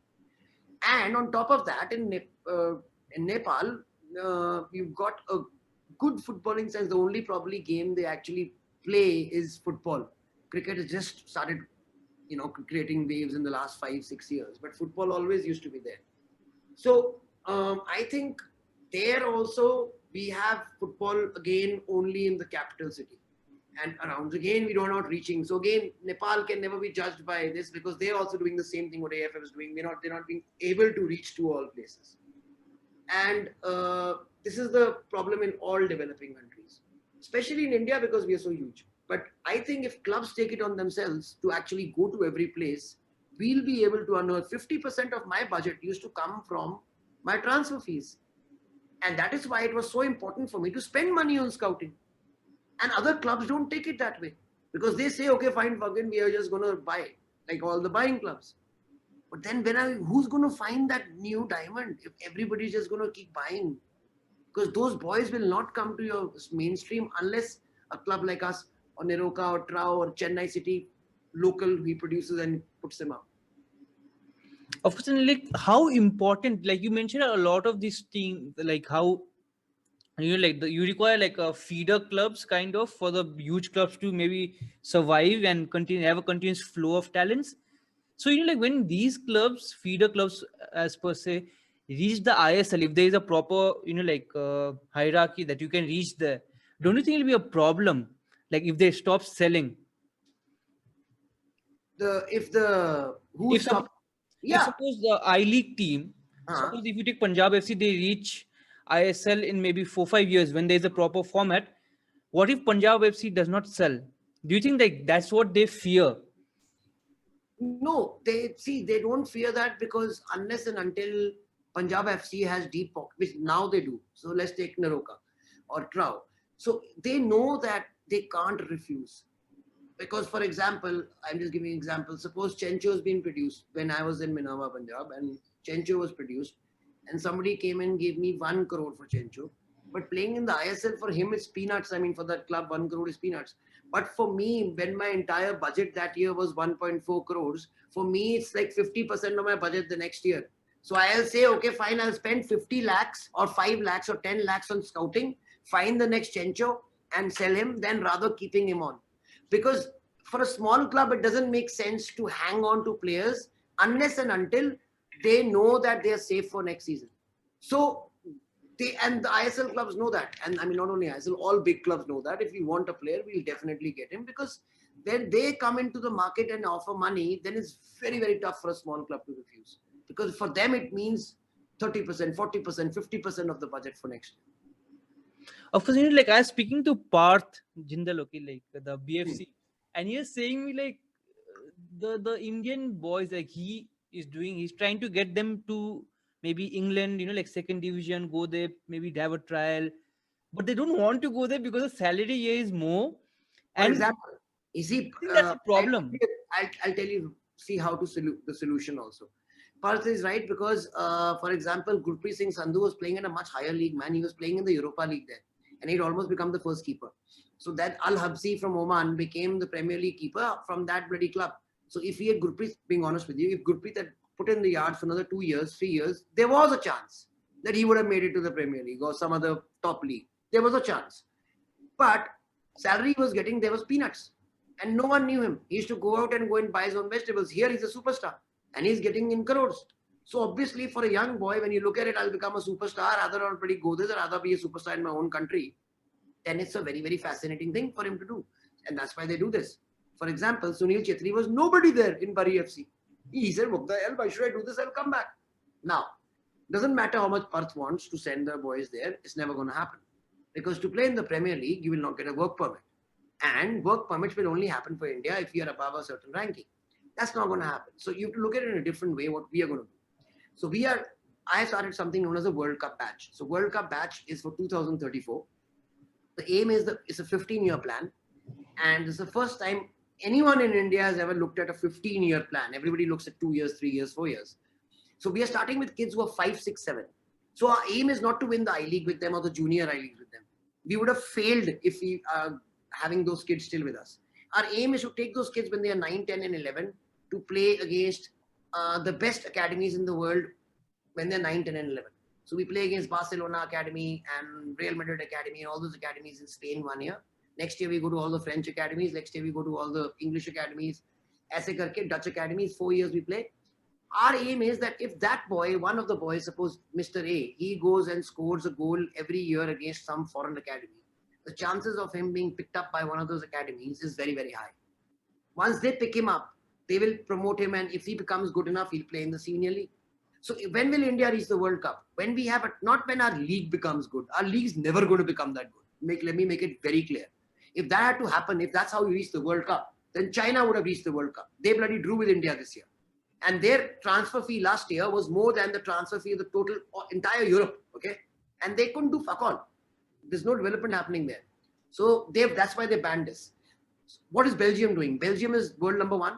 And on top of that, In Nepal, you've got a good footballing sense. The only probably game they actually play is football. Cricket has just started, creating waves in the last 5-6 years, but football always used to be there. So I think there also we have football again only in the capital city and around. Again, we are not reaching. So again, Nepal can never be judged by this because they're also doing the same thing what AFF is doing. They're not being able to reach to all places. And this is the problem in all developing countries, especially in India because we are so huge. But I think if clubs take it on themselves to actually go to every place, we'll be able to unearth 50% of my budget used to come from my transfer fees. And that is why it was so important for me to spend money on scouting. And other clubs don't take it that way because they say, okay, fine, fucking, we are just going to buy, like all the buying clubs. But then who's going to find that new diamond if everybody's just going to keep buying? Because those boys will not come to your mainstream unless a club like us or Neroka or Trau or Chennai City local reproduces and puts them up. Of course, and like how important, like you mentioned a lot of these things, like how you require like a feeder clubs kind of for the huge clubs to maybe survive and continue have a continuous flow of talents. So like when these clubs, feeder clubs as per se, reach the ISL, if there is a proper hierarchy that you can reach there, don't you think it'll be a problem? Like if they stop selling, If the who if stop, if yeah, suppose the I League team, uh, suppose if you take Punjab FC, they reach ISL in maybe 4-5 years when there is a proper format. What if Punjab FC does not sell? Do you think like that's what they fear? no, they don't fear that because unless and until Punjab FC has deep pocket, which now they do. So let's take Naroka or Trau. So they know that they can't refuse. Because, for example, I'm just giving an example. Suppose Chencho has been produced when I was in Minerva, Punjab, and Chencho was produced, and somebody came and gave me 1 crore for Chencho. But playing in the ISL for him is peanuts. I mean, for that club, 1 crore is peanuts. But for me, when my entire budget that year was 1.4 crores, for me, it's like 50% of my budget the next year. So I'll say, okay, fine, I'll spend 50 lakhs or 5 lakhs or 10 lakhs on scouting, find the next Chencho and sell him, then rather keeping him on. Because for a small club, it doesn't make sense to hang on to players unless and until they know that they are safe for next season. So and the ISL clubs know that. And I mean, not only ISL, all big clubs know that. If we want a player, we'll definitely get him because when they come into the market and offer money, then it's very, very tough for a small club to refuse. Because for them, it means 30%, 40%, 50% of the budget for next year. Of course, like I was speaking to Parth Jindal, okay, like the BFC, and he was saying me like the Indian boys, like he's trying to get them to maybe England, like second division, go there, maybe have a trial, but they don't want to go there because the salary here is more. For And example, you see, I think that's a problem. I'll tell you, see how to the solution also. Parth is right because, for example, Gurpreet Singh Sandhu was playing in a much higher league, man. He was playing in the Europa League there, and he'd almost become the first keeper. So that Al Habsi from Oman became the Premier League keeper from that bloody club. So if he had Gurpreet, being honest with you, if Gurpreet had put in the yards for another 2 years, 3 years, there was a chance that he would have made it to the Premier League or some other top league. There was a chance. But salary he was getting, there was peanuts. And no one knew him. He used to go out and go and buy his own vegetables. Here he's a superstar and he's getting in crores. So obviously for a young boy, when you look at it, I'll become a superstar, rather already go this, or rather be a superstar in my own country. Then it's a very, very fascinating thing for him to do. And that's why they do this. For example, Sunil Chetri was nobody there in Bury FC. He said, what the hell, why should I do this? I'll come back. Now, doesn't matter how much Perth wants to send their boys there, it's never going to happen. Because to play in the Premier League, you will not get a work permit. And work permits will only happen for India if you are above a certain ranking. That's not going to happen. So you have to look at it in a different way, what we are going to do. So I started something known as a World Cup batch. So World Cup batch is for 2034. The aim is it's a 15-year plan. And it's the first time anyone in India has ever looked at a 15-year plan. Everybody looks at 2 years, 3 years, 4 years. So we are starting with kids who are 5, 6, 7. So our aim is not to win the I-League with them or the junior I-League with them. We would have failed if we are having those kids still with us. Our aim is to take those kids when they are 9, 10 and 11 to play against the best academies in the world when they're 9, 10 and 11. So we play against Barcelona Academy and Real Madrid Academy and all those academies in Spain 1 year. Next year we go to all the French academies. Next year we go to all the English academies. ऐसे करके Dutch academies, 4 years we play. Our aim is that if that boy, one of the boys, suppose Mr. A, he goes and scores a goal every year against some foreign academy, the chances of him being picked up by one of those academies is very, very high. Once they pick him up, they will promote him, and if he becomes good enough, he'll play in the senior league. So when will India reach the World Cup? When we have not when our league becomes good. Our league's never going to become that good. Let me make it very clear. If that had to happen, if that's how we reach the World Cup, then China would have reached the World Cup. They bloody drew with India this year. And their transfer fee last year was more than the transfer fee of the total entire Europe. Okay. And they couldn't do fuck all. There's no development happening there. So that's why they banned this. What is Belgium doing? Belgium is world number 1.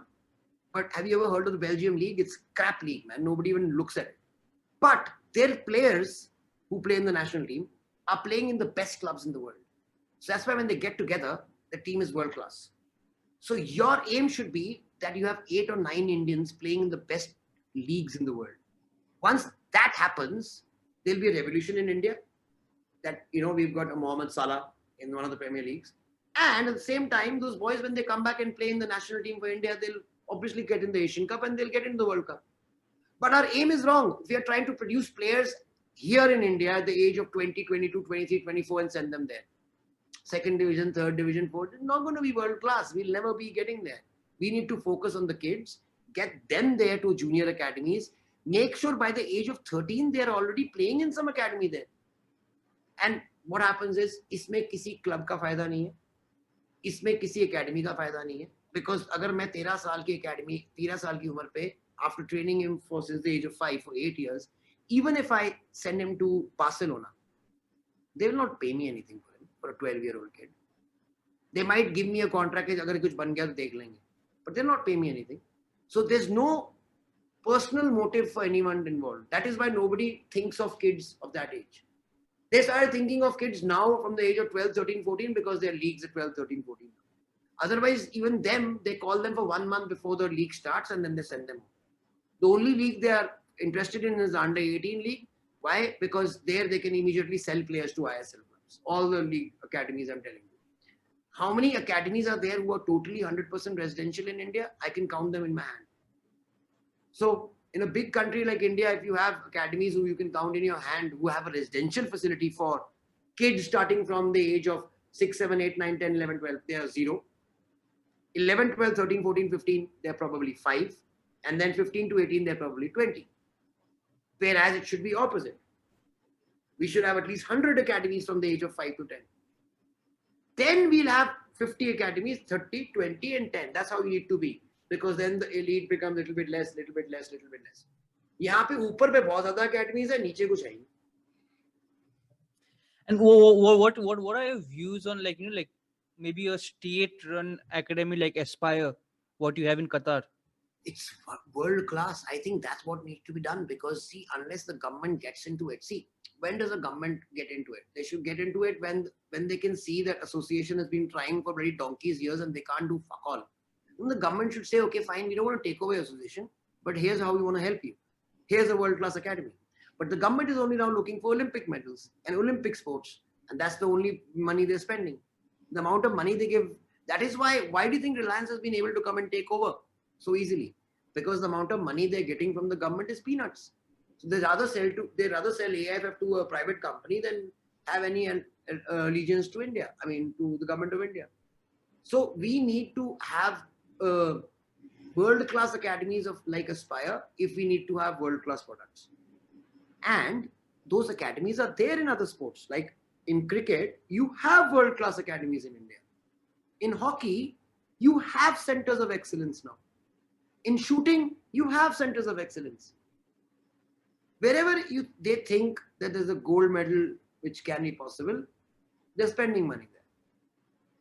But have you ever heard of the Belgium league? It's crap league, man. Nobody even looks at it. But their players who play in the national team are playing in the best clubs in the world. So that's why when they get together, the team is world class. So your aim should be that you have 8 or 9 Indians playing in the best leagues in the world. Once that happens, there'll be a revolution in India. That, we've got a Mohamed Salah in one of the Premier Leagues. And at the same time, those boys, when they come back and play in the national team for India, they'll obviously get in the Asian Cup and they'll get into the World Cup. But our aim is wrong. If we are trying to produce players here in India at the age of 20, 22, 23, 24 and send them there. Second division, third division, fourth, it's not going to be world class. We'll never be getting there. We need to focus on the kids, get them there to junior academies, make sure by the age of 13, they're already playing in some academy there. And what happens is, इसमें किसी club का फायदा नहीं है, इसमें किसी academy का फायदा नहीं है. Because अगर मैं 13 साल की academy, 13 साल की उम्र पे, after training him since the age of 5 for 8 years, even if I send him to Barcelona, they will not pay me anything for a 12-year-old kid. They might give me a contract, अगर कुछ बन गया तो देख लेंगे. But they'll not pay me anything. So there's no personal motive for anyone involved. That is why nobody thinks of kids of that age. They started thinking of kids now from the age of 12, 13, 14 because their leagues at 12, 13, 14. Otherwise, even them, they call them for 1 month before the league starts and then they send them. The only league they are interested in is the under 18 league. Why? Because there they can immediately sell players to ISL clubs. All the league academies, I'm telling you. How many academies are there who are totally 100% residential in India? I can count them in my hand. So in a big country like India, if you have academies who you can count in your hand, who have a residential facility for kids starting from the age of 6, 7, 8, 9, 10, 11, 12, they are 0. 11, 12, 13, 14, 15, they're probably 5. And then 15 to 18, they're probably 20. Whereas it should be opposite. We should have at least 100 academies from the age of 5 to 10. Then we'll have 50 academies, 30, 20 and 10. That's how we need to be. Because then the elite becomes a little bit less, little bit less, little bit less. यहाँ पे ऊपर पे बहुत ज़्यादा academies है, नीचे कुछ है ही. And what are your views on like maybe a state-run academy like Aspire, what you have in Qatar? It's world class. I think that's what needs to be done because see, unless the government gets into it, see, when does the government get into it? They should get into it when they can see that association has been trying for very donkey's years and they can't do fuck all. And the government should say, okay, fine, we don't want to take away association, but here's how we want to help you. Here's a world-class academy. But the government is only now looking for Olympic medals and Olympic sports. And that's the only money they're spending. The amount of money they give, that is why do you think Reliance has been able to come and take over so easily? Because the amount of money they're getting from the government is peanuts. So they rather sell AIFF to a private company than have any allegiance to India. I mean, to the government of India. So we need to have world-class academies of like Aspire if we need to have world-class products. And those academies are there in other sports. Like in cricket, you have world-class academies in India. In hockey, you have centers of excellence now. In shooting, you have centers of excellence. Wherever they think that there's a gold medal which can be possible, they're spending money there.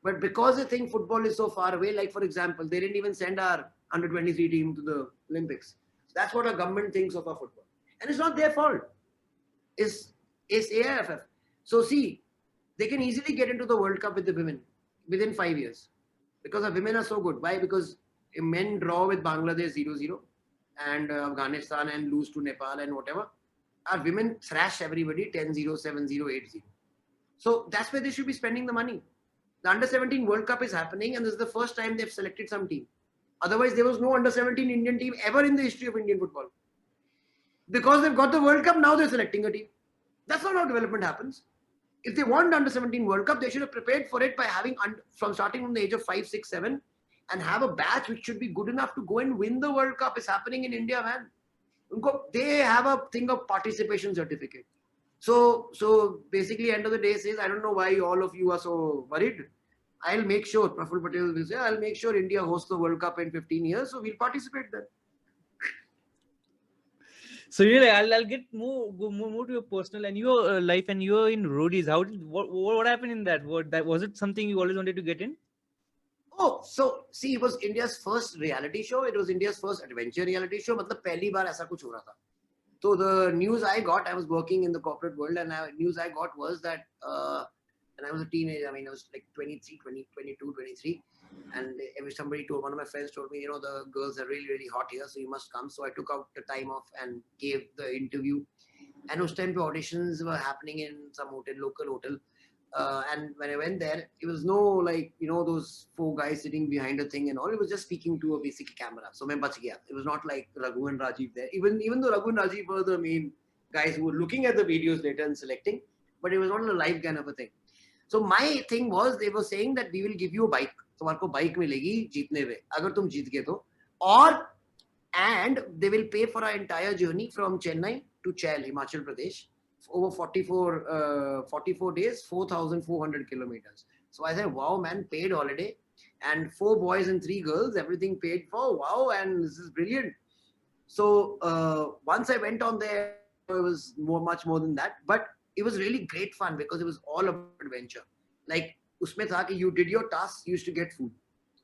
But because they think football is so far away, like for example, they didn't even send our under 23 team to the Olympics. That's what our government thinks of our football. And it's not their fault. It's AIFF. So see, they can easily get into the World Cup with the women within 5 years. Because our women are so good. Why? Because men draw with Bangladesh 0-0 and Afghanistan and lose to Nepal and whatever. Our women thrash everybody 10-0, 7-0, 8-0. So that's where they should be spending the money. The Under-17 World Cup is happening, and this is the first time they've selected some team. Otherwise, there was no Under-17 Indian team ever in the history of Indian football. Because they've got the World Cup, now they're selecting a team. That's not how development happens. If they want Under-17 World Cup, they should have prepared for it by having, from starting from the age of 5, 6, 7, and have a batch which should be good enough to go and win the World Cup. It's happening in India, man. They have a thing of participation certificate. So basically, end of the day says, I don't know why all of you are so worried. I'll make sure, Praful Patel will say, I'll make sure India hosts the World Cup in 15 years, so we'll participate then. So I'll get more to your personal and your life, and you're in roadies. What happened in that? Was it something you always wanted to get in? Oh, so see, it was India's first reality show. It was India's first adventure reality show. मतलब पहली बार ऐसा कुछ हो रहा था. So the news I got, I was working in the corporate world, and news I got was that when I was a teenager, I mean, I was like 23, 20, 22, 23, and somebody told, one of my friends told me, the girls are really, really hot here, so you must come. So I took out the time off and gave the interview. And those time auditions were happening in some hotel, local hotel. And when I went there, it was no like, those four guys sitting behind a thing and all. It was just speaking to a basic camera. So main bach gaya. It was not like Raghu and Rajiv there. Even though Raghu and Rajiv were the main guys who were looking at the videos later and selecting, but it was not a live kind of a thing. So my thing was, they were saying that we will give you a bike. तुम्हारे bike मिलेगी जीतने में अगर तुम जीत गए तो, and they will pay for our entire journey from Chennai to Chail, Himachal Pradesh, over 44 days, 4,400 kilometers. So I said, wow, man, paid holiday, and 4 boys and 3 girls, everything paid for. Wow, and this is brilliant. So once I went on there, it was much more than that, but it was really great fun because it was all about adventure. Like, usme tha ki you did your tasks, you used to get food.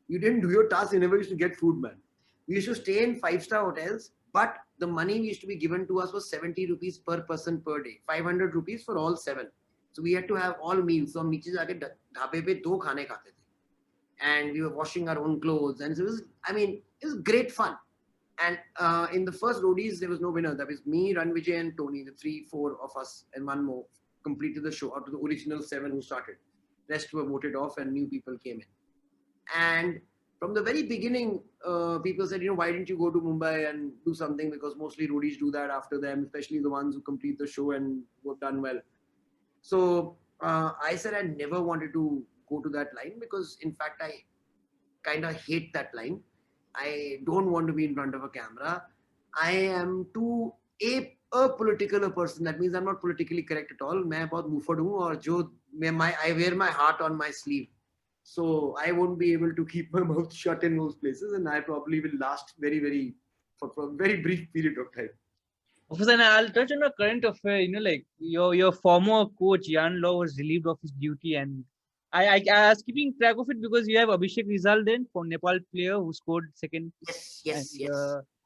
You didn't do your tasks, you never used to get food, man. We used to stay in 5-star hotels, but the money we used to be given to us was 70 rupees per person per day, 500 rupees for all 7. So we had to have all meals. So हम नीचे जाके ढाबे पे 2 खाने खाते थे, and we were washing our own clothes, and it was great fun. And in the first roadies, there was no winner. That was me, Ranvijay, and Tony, the 3-4 of us, and one more completed the show out of the original 7 who started. Rest were voted off, and new people came in. And from the very beginning, people said, why didn't you go to Mumbai and do something? Because mostly roadies do that after them, especially the ones who complete the show and were done well. So I said I never wanted to go to that line because, in fact, I kind of hate that line. I don't want to be in front of a camera. I am too apolitical a person. That means I'm not politically correct at all. मैं बहुत मुफड़ हूँ और I wear my heart on my sleeve. So I won't be able to keep my mouth shut in those places, and I probably will last for a very brief period of time. Of course, and I'll touch on a current affair. Like your former coach Jan Law was relieved of his duty, and I was keeping track of it because you have Abhishek Rizal then, from Nepal player who scored second. Yes.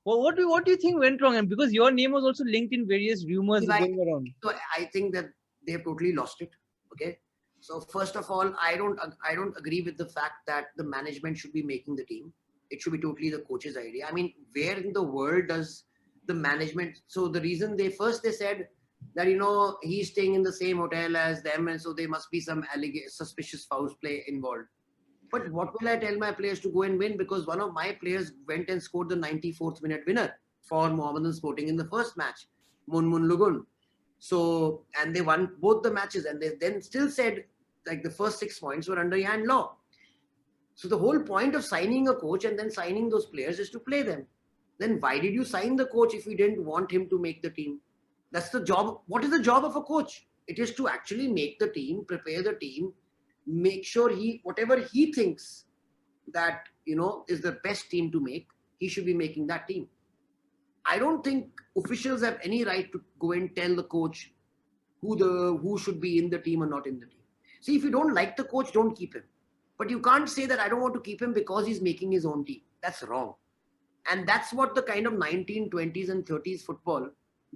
What do you think went wrong? And because your name was also linked in various rumors going around. So I think that they have totally lost it. Okay. So first of all, I don't agree with the fact that the management should be making the team. It should be totally the coach's idea. I mean, where in the world does the management? So the reason they said that he's staying in the same hotel as them, and so there must be some suspicious foul play involved. But what will I tell my players to go and win? Because one of my players went and scored the 94th minute winner for Mohammedan Sporting in the first match, Munmun Lugun. So, and they won both the matches, and they then still said like the first 6 points were under Jan Law. So the whole point of signing a coach and then signing those players is to play them. Then why did you sign the coach if you didn't want him to make the team? That's the job. What is the job of a coach? It is to actually make the team, prepare the team, make sure whatever he thinks that is the best team to make, he should be making that team. I don't think officials have any right to go and tell the coach who should be in the team or not in the team. See, if you don't like the coach, don't keep him. But you can't say that I don't want to keep him because he's making his own team. That's wrong. And that's what the kind of 1920s and 30s football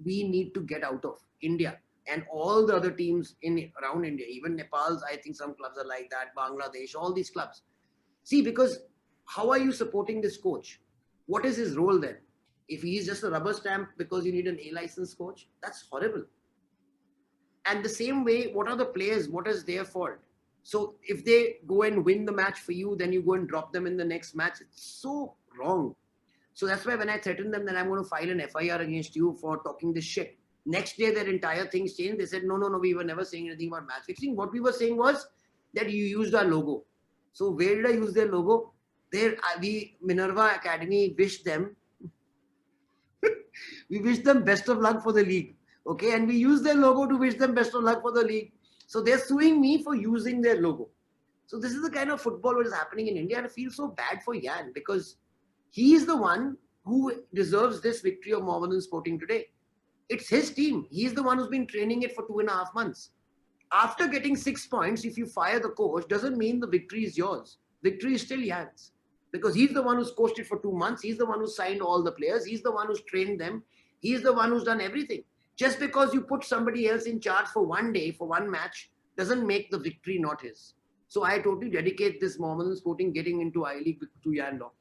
we need to get out of India and all the other teams around India. Even Nepal's, I think some clubs are like that, Bangladesh, all these clubs. See, because how are you supporting this coach? What is his role then? If he's just a rubber stamp because you need an A license coach, that's horrible. And the same way, what are the players? What is their fault? So if they go and win the match for you, then you go and drop them in the next match. It's so wrong. So that's why when I threatened them that I'm going to file an FIR against you for talking this shit, next day their entire things changed. They said, no, we were never saying anything about match fixing. What we were saying was that you used our logo. So where did I use their logo? There, we, Minerva Academy, wished them, we wish them best of luck for the league. Okay, and we use their logo to wish them best of luck for the league. So they're suing me for using their logo. So this is the kind of football that is happening in India, and I feel so bad for Yan because he is the one who deserves this victory of Mohammedan Sporting today. It's his team. He's the one who's been training it for 2.5 months. After getting 6 points, if you fire the coach, doesn't mean the victory is yours. Victory is still Yan's. Because he's the one who's coached it for 2 months. He's the one who signed all the players. He's the one who's trained them. He's the one who's done everything. Just because you put somebody else in charge for one day, for one match, doesn't make the victory not his. So I totally dedicate this Mohammedan Sporting getting into I-League to Yan Law.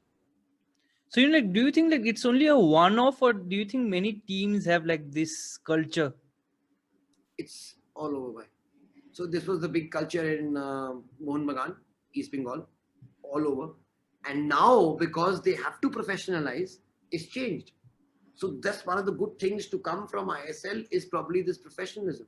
So, like, do you think like it's only a one-off, or do you think many teams have like this culture? It's all over. Bhai. So this was the big culture in Mohun Bagan, East Bengal, all over. And now, because they have to professionalize, it's changed. So that's one of the good things to come from ISL is probably this professionalism.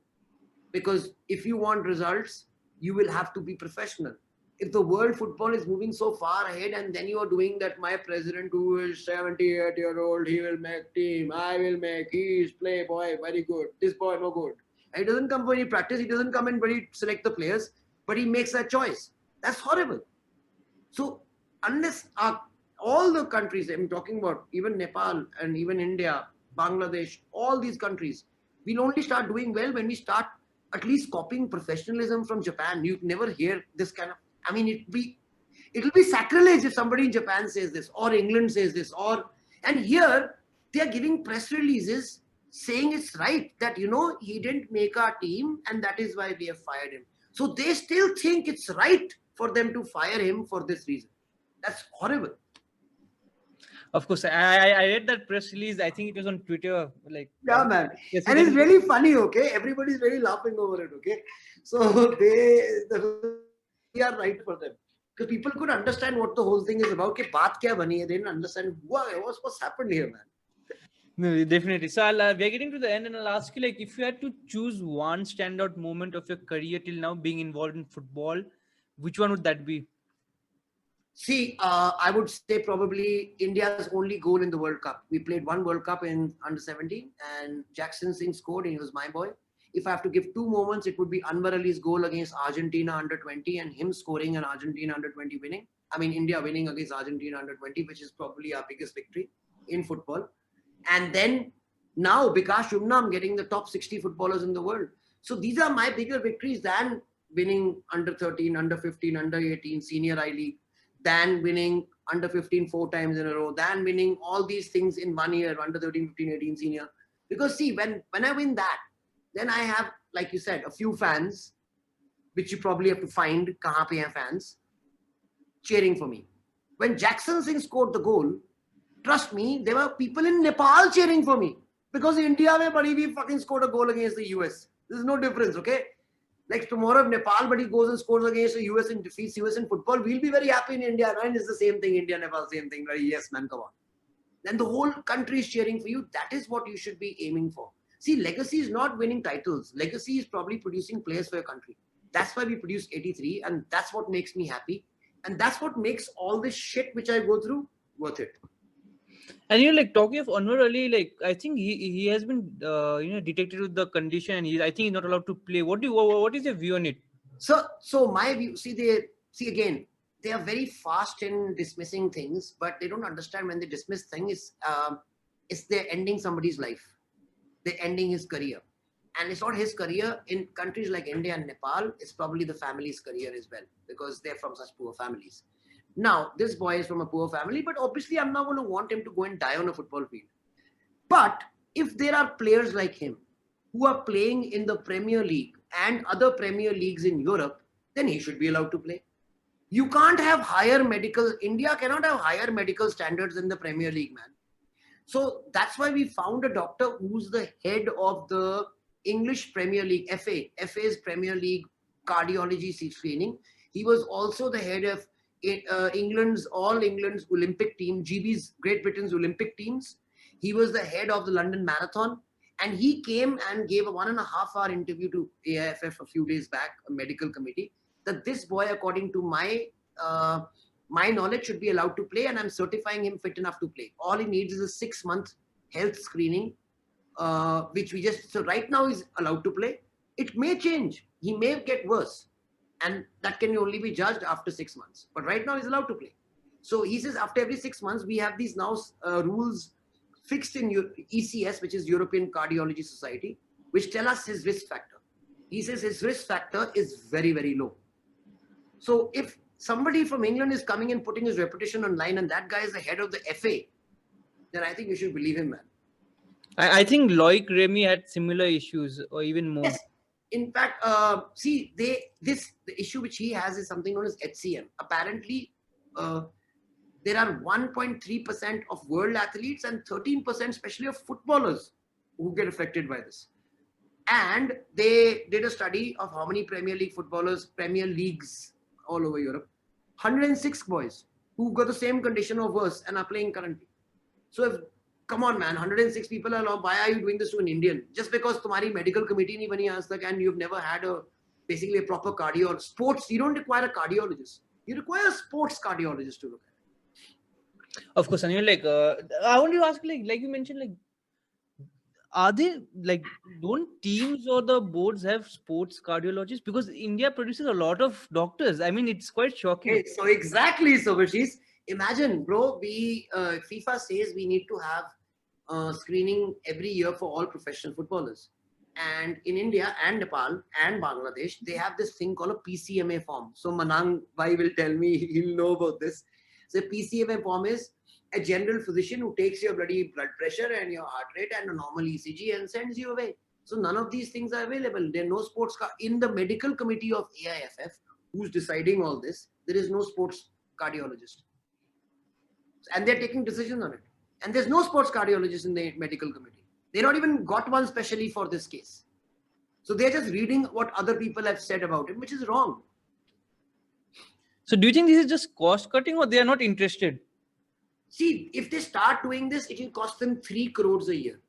Because if you want results, you will have to be professional. If the world football is moving so far ahead and then you are doing that, my president who is 78-year-old, he will make team, I will make, he is play boy, very good, this boy no good. And he doesn't come for any practice, he doesn't come and select the players, but he makes that choice. That's horrible. So unless all the countries, I'm talking about even Nepal and even India, Bangladesh, all these countries, we'll only start doing well when we start at least copying professionalism from Japan. You never hear this kind of, I mean, it'll be sacrilege if somebody in Japan says this or England says this, and here they are giving press releases saying it's right that, he didn't make our team and that is why we have fired him. So they still think it's right for them to fire him for this reason. That's horrible. Of course, I read that press release. I think it was on Twitter. Like, yeah, man. Yes, and it's really funny, okay? Everybody's very laughing over it, okay? So they are right for them. Because people could understand what the whole thing is about. Ke baat kya bani hai? They didn't understand what's happened here, man. No, definitely. So we are getting to the end, and I'll ask you, like, if you had to choose one standout moment of your career till now being involved in football, which one would that be? See, I would say probably India's only goal in the World Cup. We played one World Cup in under 17 and Jackson Singh scored and he was my boy. If I have to give two moments, it would be Anwar Ali's goal against Argentina under 20 and him scoring and Argentina under 20 winning. I mean, India winning against Argentina under 20, which is probably our biggest victory in football. And then now Bikash Umnam getting the top 60 footballers in the world. So these are my bigger victories than winning under 13, under 15, under 18, senior I-League. Than winning under 15 4 times in a row, than winning all these things in 1 year, under 13, 15, 18 senior. Because see, when I win that, then I have, like you said, a few fans, which you probably have to find, kahan pe hain fans, cheering for me. When Jackson Singh scored the goal, trust me, there were people in Nepal cheering for me. Because India, we fucking scored a goal against the US. There's no difference, okay? Like tomorrow, if Nepal, but he goes and scores against the US and defeats US in football, we'll be very happy in India, man. It's the same thing, India, Nepal, same thing. Right? Yes, man, come on. Then the whole country is cheering for you. That is what you should be aiming for. See, legacy is not winning titles. Legacy is probably producing players for your country. That's why we produce 83, and that's what makes me happy. And that's what makes all this shit which I go through worth it. And like talking of Anwar Ali, like I think he has been detected with the condition, and I think he's not allowed to play. What is your view on it? So my view, again, they are very fast in dismissing things, but they don't understand when they dismiss things, it's they're ending somebody's life. They're ending his career. And it's not his career. In countries like India and Nepal, it's probably the family's career as well, because they're from such poor families. Now, this boy is from a poor family, but obviously I'm not going to want him to go and die on a football field. But if there are players like him who are playing in the Premier League and other Premier Leagues in Europe, then he should be allowed to play. You can't have India cannot have higher medical standards than the Premier League, man. So that's why we found a doctor who's the head of the English Premier League, FA's Premier League cardiology screening. He was also the head of all England's Olympic team, GB's Great Britain's Olympic teams. He was the head of the London Marathon. And he came and gave a 1.5-hour interview to AIFF a few days back, a medical committee, that this boy, according to my knowledge, should be allowed to play, and I'm certifying him fit enough to play. All he needs is a 6-month health screening, which so right now he's allowed to play. It may change. He may get worse. And that can only be judged after 6 months. But right now he's allowed to play. So he says after every 6 months, we have these now rules fixed in ECS, which is European Cardiology Society, which tell us his risk factor. He says his risk factor is very, very low. So if somebody from England is coming and putting his reputation online and that guy is the head of the FA, then I think you should believe him, man. I think Loic Remy had similar issues or even more. Yes. In fact, see, the issue which he has is something known as HCM. Apparently, there are 1.3% of world athletes and 13%, especially of footballers, who get affected by this. And they did a study of how many Premier League footballers, Premier Leagues all over Europe, 106 boys who got the same condition or worse and are playing currently. So come on, man, 106 people are why are you doing this to an Indian? Just because तुम्हारी medical committee नहीं बनी आज तक and you've never had basically a proper cardiologist. Sports, you don't require a cardiologist. You require a sports cardiologist to look at it. Of course, and I want to ask, like you mentioned, are they don't teams or the boards have sports cardiologists? Because India produces a lot of doctors. I mean, it's quite shocking. Okay, so exactly, Subhashis. Imagine, bro, FIFA says we need to have screening every year for all professional footballers. And in India and Nepal and Bangladesh, they have this thing called a PCMA form. So Manang Bhai will tell me, he'll know about this. So PCMA form is a general physician who takes your bloody blood pressure and your heart rate and a normal ECG and sends you away. So none of these things are available. There are no sports in the medical committee of AIFF, who's deciding all this. There is no sports cardiologist. And they're taking decisions on it. And there's no sports cardiologist in the medical committee. They not even got one specially for this case. So they're just reading what other people have said about it, which is wrong. So do you think this is just cost cutting or they are not interested? See, if they start doing this, it will cost them 3 crores a year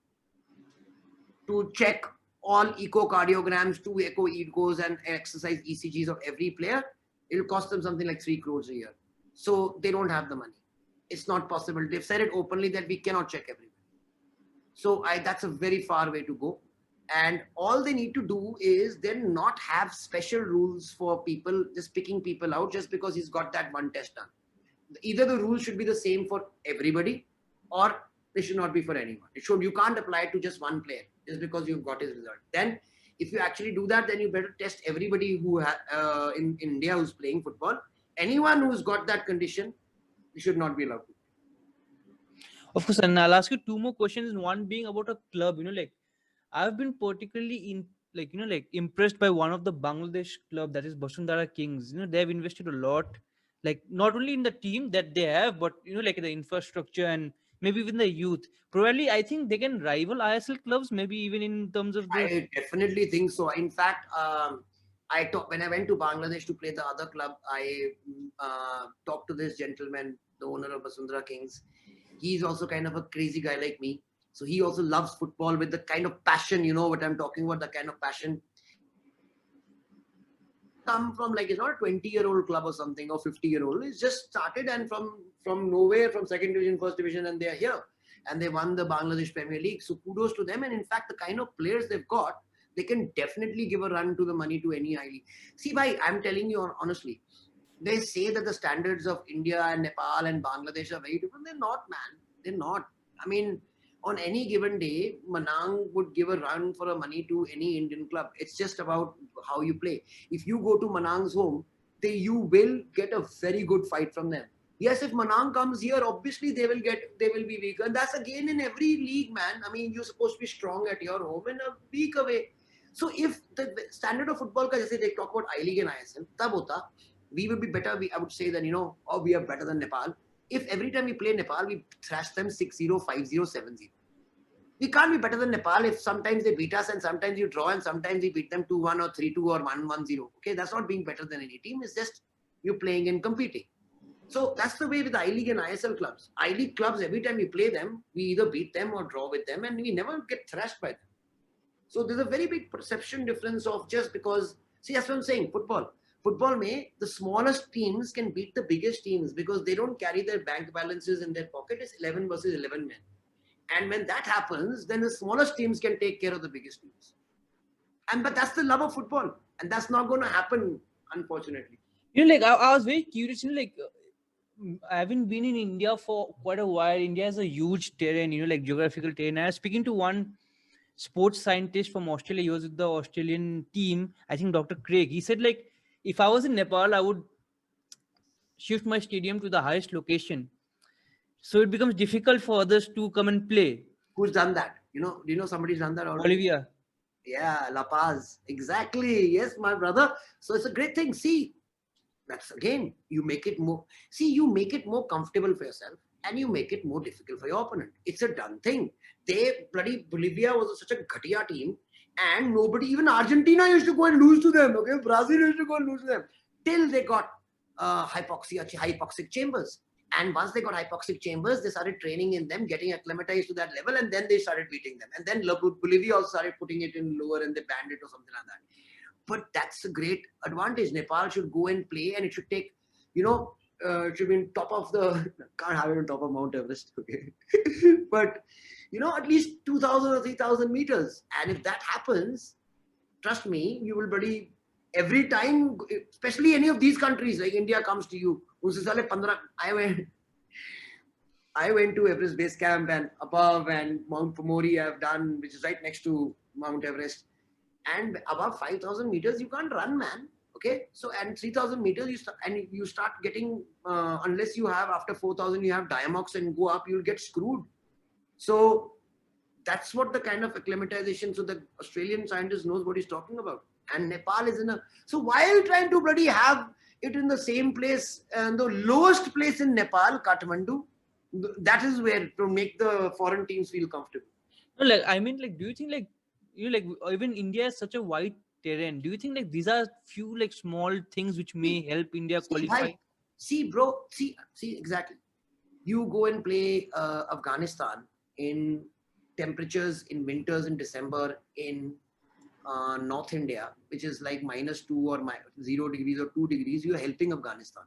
to check all echocardiograms, 2 echo echos and exercise ECGs of every player. It will cost them something like 3 crores a year. So they don't have the money. It's not possible. They've said it openly that we cannot check everybody. So that's a very far way to go. And all they need to do is then not have special rules for people, just picking people out just because he's got that one test done. Either the rules should be the same for everybody or they should not be for anyone. You can't apply it to just one player just because you've got his result. Then if you actually do that, then you better test everybody who in India who's playing football. Anyone who's got that condition, you should not be allowed to. Of course, and I'll ask you 2 more questions. One being about a club. I've been particularly impressed by one of the Bangladesh club, that is Basundhara Kings. They've invested a lot, not only in the team that they have, but the infrastructure and maybe even the youth. Probably, I think they can rival ISL clubs, maybe even in terms of. I definitely think so. In fact, when I went to Bangladesh to play the other club, I talked to this gentleman, the owner of Basundhara Kings. He's also kind of a crazy guy like me. So he also loves football with the kind of passion, you know what I'm talking about, the kind of passion. Come from it's not a 20-year-old club or something or 50-year-old. It's just started and from nowhere, from second division, first division, and they're here. And they won the Bangladesh Premier League. So kudos to them. And in fact, the kind of players they've got, they can definitely give a run to the money to any I-League. See, bhai, I'm telling you honestly, they say that the standards of India and Nepal and Bangladesh are very different. They're not, man. They're not. I mean, on any given day, Manang would give a run for money to any Indian club. It's just about how you play. If you go to Manang's home, you will get a very good fight from them. Yes, if Manang comes here, obviously they will be weaker. And that's again in every league, man. I mean, you're supposed to be strong at your home and a week away. So if the standard of football, as they talk about I-League and ISL, tab hota, we would be better. I would say that, we are better than Nepal. if every time we play Nepal, we thrash them 6-0, 5-0, 7-0. We can't be better than Nepal if sometimes they beat us and sometimes you draw and sometimes we beat them 2-1 or 3-2 or 1-1-0. Okay, that's not being better than any team. It's just you playing and competing. So that's the way with the I-League and ISL clubs. I-League clubs, every time we play them, we either beat them or draw with them and we never get thrashed by them. So there's a very big perception difference of just because, see, that's what I'm saying, football. Football the smallest teams can beat the biggest teams because they don't carry their bank balances in their pocket. It's 11 versus 11 men. And when that happens, then the smallest teams can take care of the biggest teams. But that's the love of football. And that's not going to happen, unfortunately. Like I was very curious, like I haven't been in India for quite a while. India has a huge terrain, like geographical terrain. I was speaking to one sports scientist from Australia. He was with the Australian team, I think Dr. Craig. He said, like, if I was in Nepal, I would shift my stadium to the highest location. So it becomes difficult for others to come and play. Who's done that? Do you know somebody's done that already? Bolivia. Yeah, La Paz. Exactly. Yes, my brother. So it's a great thing. See, that's again, you make it more comfortable for yourself and you make it more difficult for your opponent. It's a done thing. Bloody Bolivia was such a ghatia team and nobody, even Argentina used to go and lose to them. Okay, Brazil used to go and lose to them till they got hypoxic chambers. And once they got hypoxic chambers, they started training in them, getting acclimatized to that level, and then they started beating them. And then Bolivia also started putting it in lower and they banned it or something like that. But that's a great advantage. Nepal should go and play and it should take, it should be on top of can't have it on top of Mount Everest, okay? But, at least 2,000 or 3,000 meters. And if that happens, trust me, you will every time, especially any of these countries, like India comes to you, I went to Everest Base Camp and above, and Mount Pomori I've done, which is right next to Mount Everest. And above 5,000 meters, you can't run, man. Okay, so and 3,000 meters, you start getting, unless you have after 4,000, you have Diamox and go up, you'll get screwed. So that's what the kind of acclimatization. So the Australian scientist knows what he's talking about. And Nepal is so while trying to bloody have it in the same place, and the lowest place in Nepal, Kathmandu, that is where to make the foreign teams feel comfortable. No, like, I mean, like, do you think, like, even India is such a wide terrain. Do you think, like, these are few, like, small things which may help India qualify? See, exactly. You go and play Afghanistan in temperatures in winters in December in North India, which is like -2 or 0 degrees or 2 degrees, you're helping Afghanistan.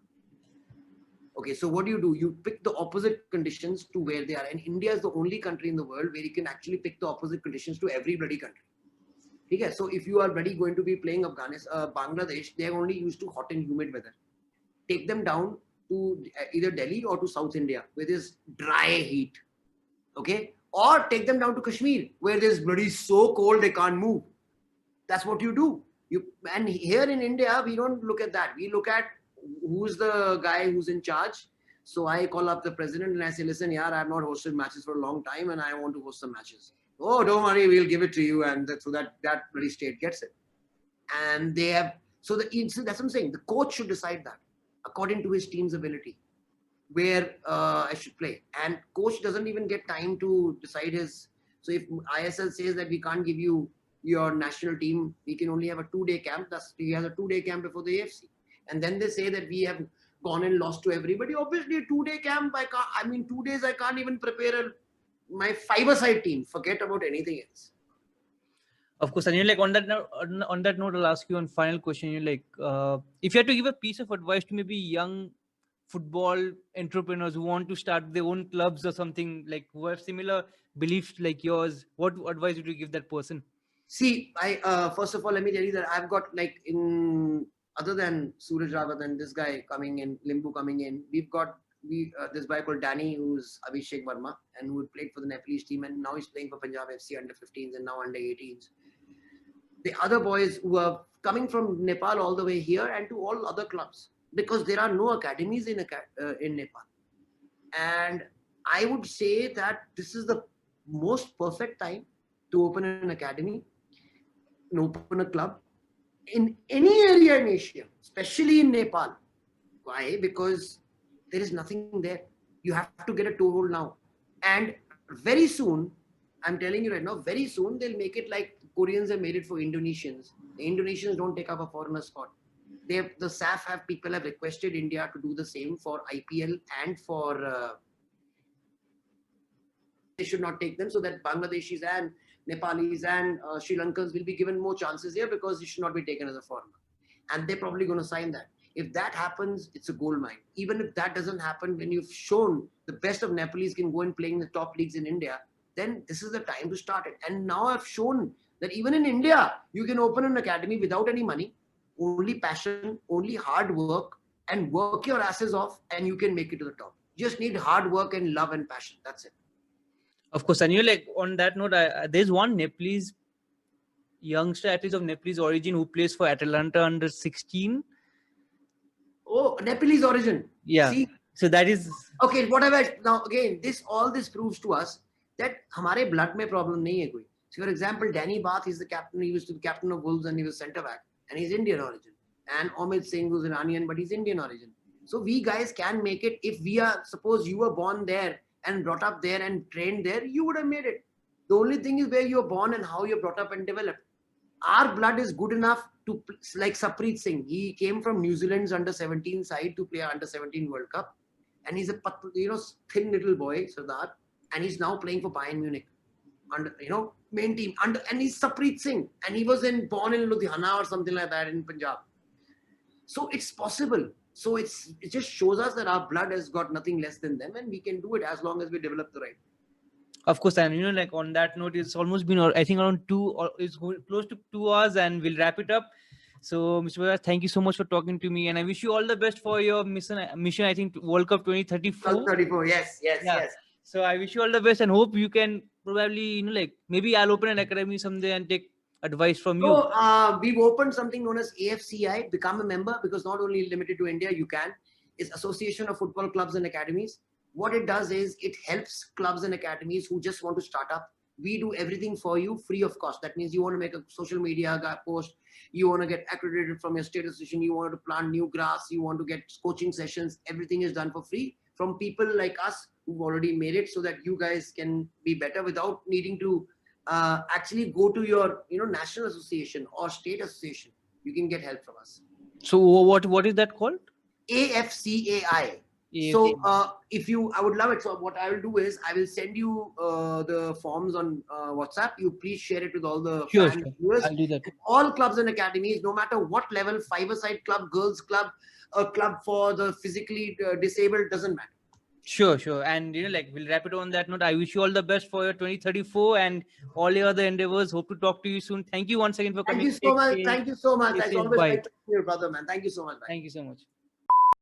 Okay, so what do? You pick the opposite conditions to where they are. And India is the only country in the world where you can actually pick the opposite conditions to every bloody country. Okay, so if you are bloody going to be playing Bangladesh, they are only used to hot and humid weather. Take them down to either Delhi or to South India, where there's dry heat. Okay, or take them down to Kashmir, where there's bloody so cold they can't move. That's what you do. And here in India, we don't look at that. We look at who's the guy who's in charge. So I call up the president and I say, listen, I have not hosted matches for a long time and I want to host some matches. Oh, don't worry, we'll give it to you. And so that bloody state gets it. And they have, so that's what I'm saying. The coach should decide that according to his team's ability, where I should play. And coach doesn't even get time to decide so if ISL says that we can't give you your national team, we can only have a 2-day camp. He has a 2-day camp before the AFC. And then they say that we have gone and lost to everybody. Obviously, a 2-day camp, 2 days, I can't even prepare my 5-a-side team. Forget about anything else. Of course, and like on that note, I'll ask you one final question. If you had to give a piece of advice to maybe young football entrepreneurs who want to start their own clubs or something, like who have similar beliefs like yours, what advice would you give that person? See, first of all, let me tell you that I've got other than Suraj Rawat and this guy coming in, Limbu coming in, we've got this guy called Danny, who's Abhishek Verma, and who played for the Nepalese team, and now he's playing for Punjab FC under 15s and now under 18s. The other boys who are coming from Nepal all the way here and to all other clubs, because there are no academies in Nepal. And I would say that this is the most perfect time to open an academy and open a club in any area in Asia, especially in Nepal. Why? Because there is nothing there. You have to get a toehold now. And very soon, I'm telling you right now, very soon they'll make it like Koreans have made it for Indonesians. The Indonesians don't take up a foreigner spot. The SAF have requested India to do the same for IPL and for they should not take them, so that Bangladeshis and Nepalis and Sri Lankans will be given more chances here because it should not be taken as a foreigner. And they're probably going to sign that. If that happens, it's a gold mine. Even if that doesn't happen, when you've shown the best of Nepalese can go and play in the top leagues in India, then this is the time to start it. And now I've shown that even in India, you can open an academy without any money, only passion, only hard work, and work your asses off, and you can make it to the top. You just need hard work and love and passion. That's it. Of course, and like on that note, there's one Nepalese youngster, at least of Nepalese origin, who plays for Atalanta under 16. Oh, Nepalese origin. Yeah. See? So that is okay. Whatever. Now again, all this proves to us that हमारे blood में problem नहीं है कोई. So for example, Danny Bath is the captain. He used to be captain of Wolves and he was centre back, and he's Indian origin. And Omid Singh, who's Iranian, but he's Indian origin. So we guys can make it. If we are, suppose you were born there and brought up there and trained there, you would have made it. The only thing is where you're born and how you're brought up and developed. Our blood is good enough to, like Sapreet Singh. He came from New Zealand's under 17 side to play under 17 World Cup, and he's a thin little boy, Sardar, and he's now playing for Bayern Munich, under main team under, and he's Sapreet Singh, and he was born in Ludhiana or something like that in Punjab. So it's possible. So it just shows us that our blood has got nothing less than them, and we can do it as long as we develop the right. Of course, and like on that note, it's almost been, I think, around 2 or it's close to 2 hours, and we'll wrap it up. So, Mr. Bajaj, thank you so much for talking to me, and I wish you all the best for your mission. I think World Cup 2034. 2034, yes. So I wish you all the best, and hope you can probably, like maybe I'll open an academy someday and take advice from you. So we've opened something known as AFCI. Become a member, because not only limited to India, you can. It's Association of Football Clubs and Academies. What it does is it helps clubs and academies who just want to start up. We do everything for you free of cost. That means you want to make a social media post, you want to get accredited from your state association, you want to plant new grass, you want to get coaching sessions, everything is done for free from people like us who've already made it, so that you guys can be better without needing to actually go to your national association or state association. You can get help from us. So what is that called? AFCAI. So I would love it. So what I will do is I will send you the forms on WhatsApp. You please share it with all the viewers. I'll do that. All clubs and academies, no matter what level, five-a-side club, girls club, a club for the physically disabled, doesn't matter. Sure. And like we'll wrap it on that note. I wish you all the best for your 2034 and all your other endeavors. Hope to talk to you soon. Thank you once again for coming. Thank you so much. Thank you so much. I always like to be your brother, man. Thank you so much. Man. Thank you so much.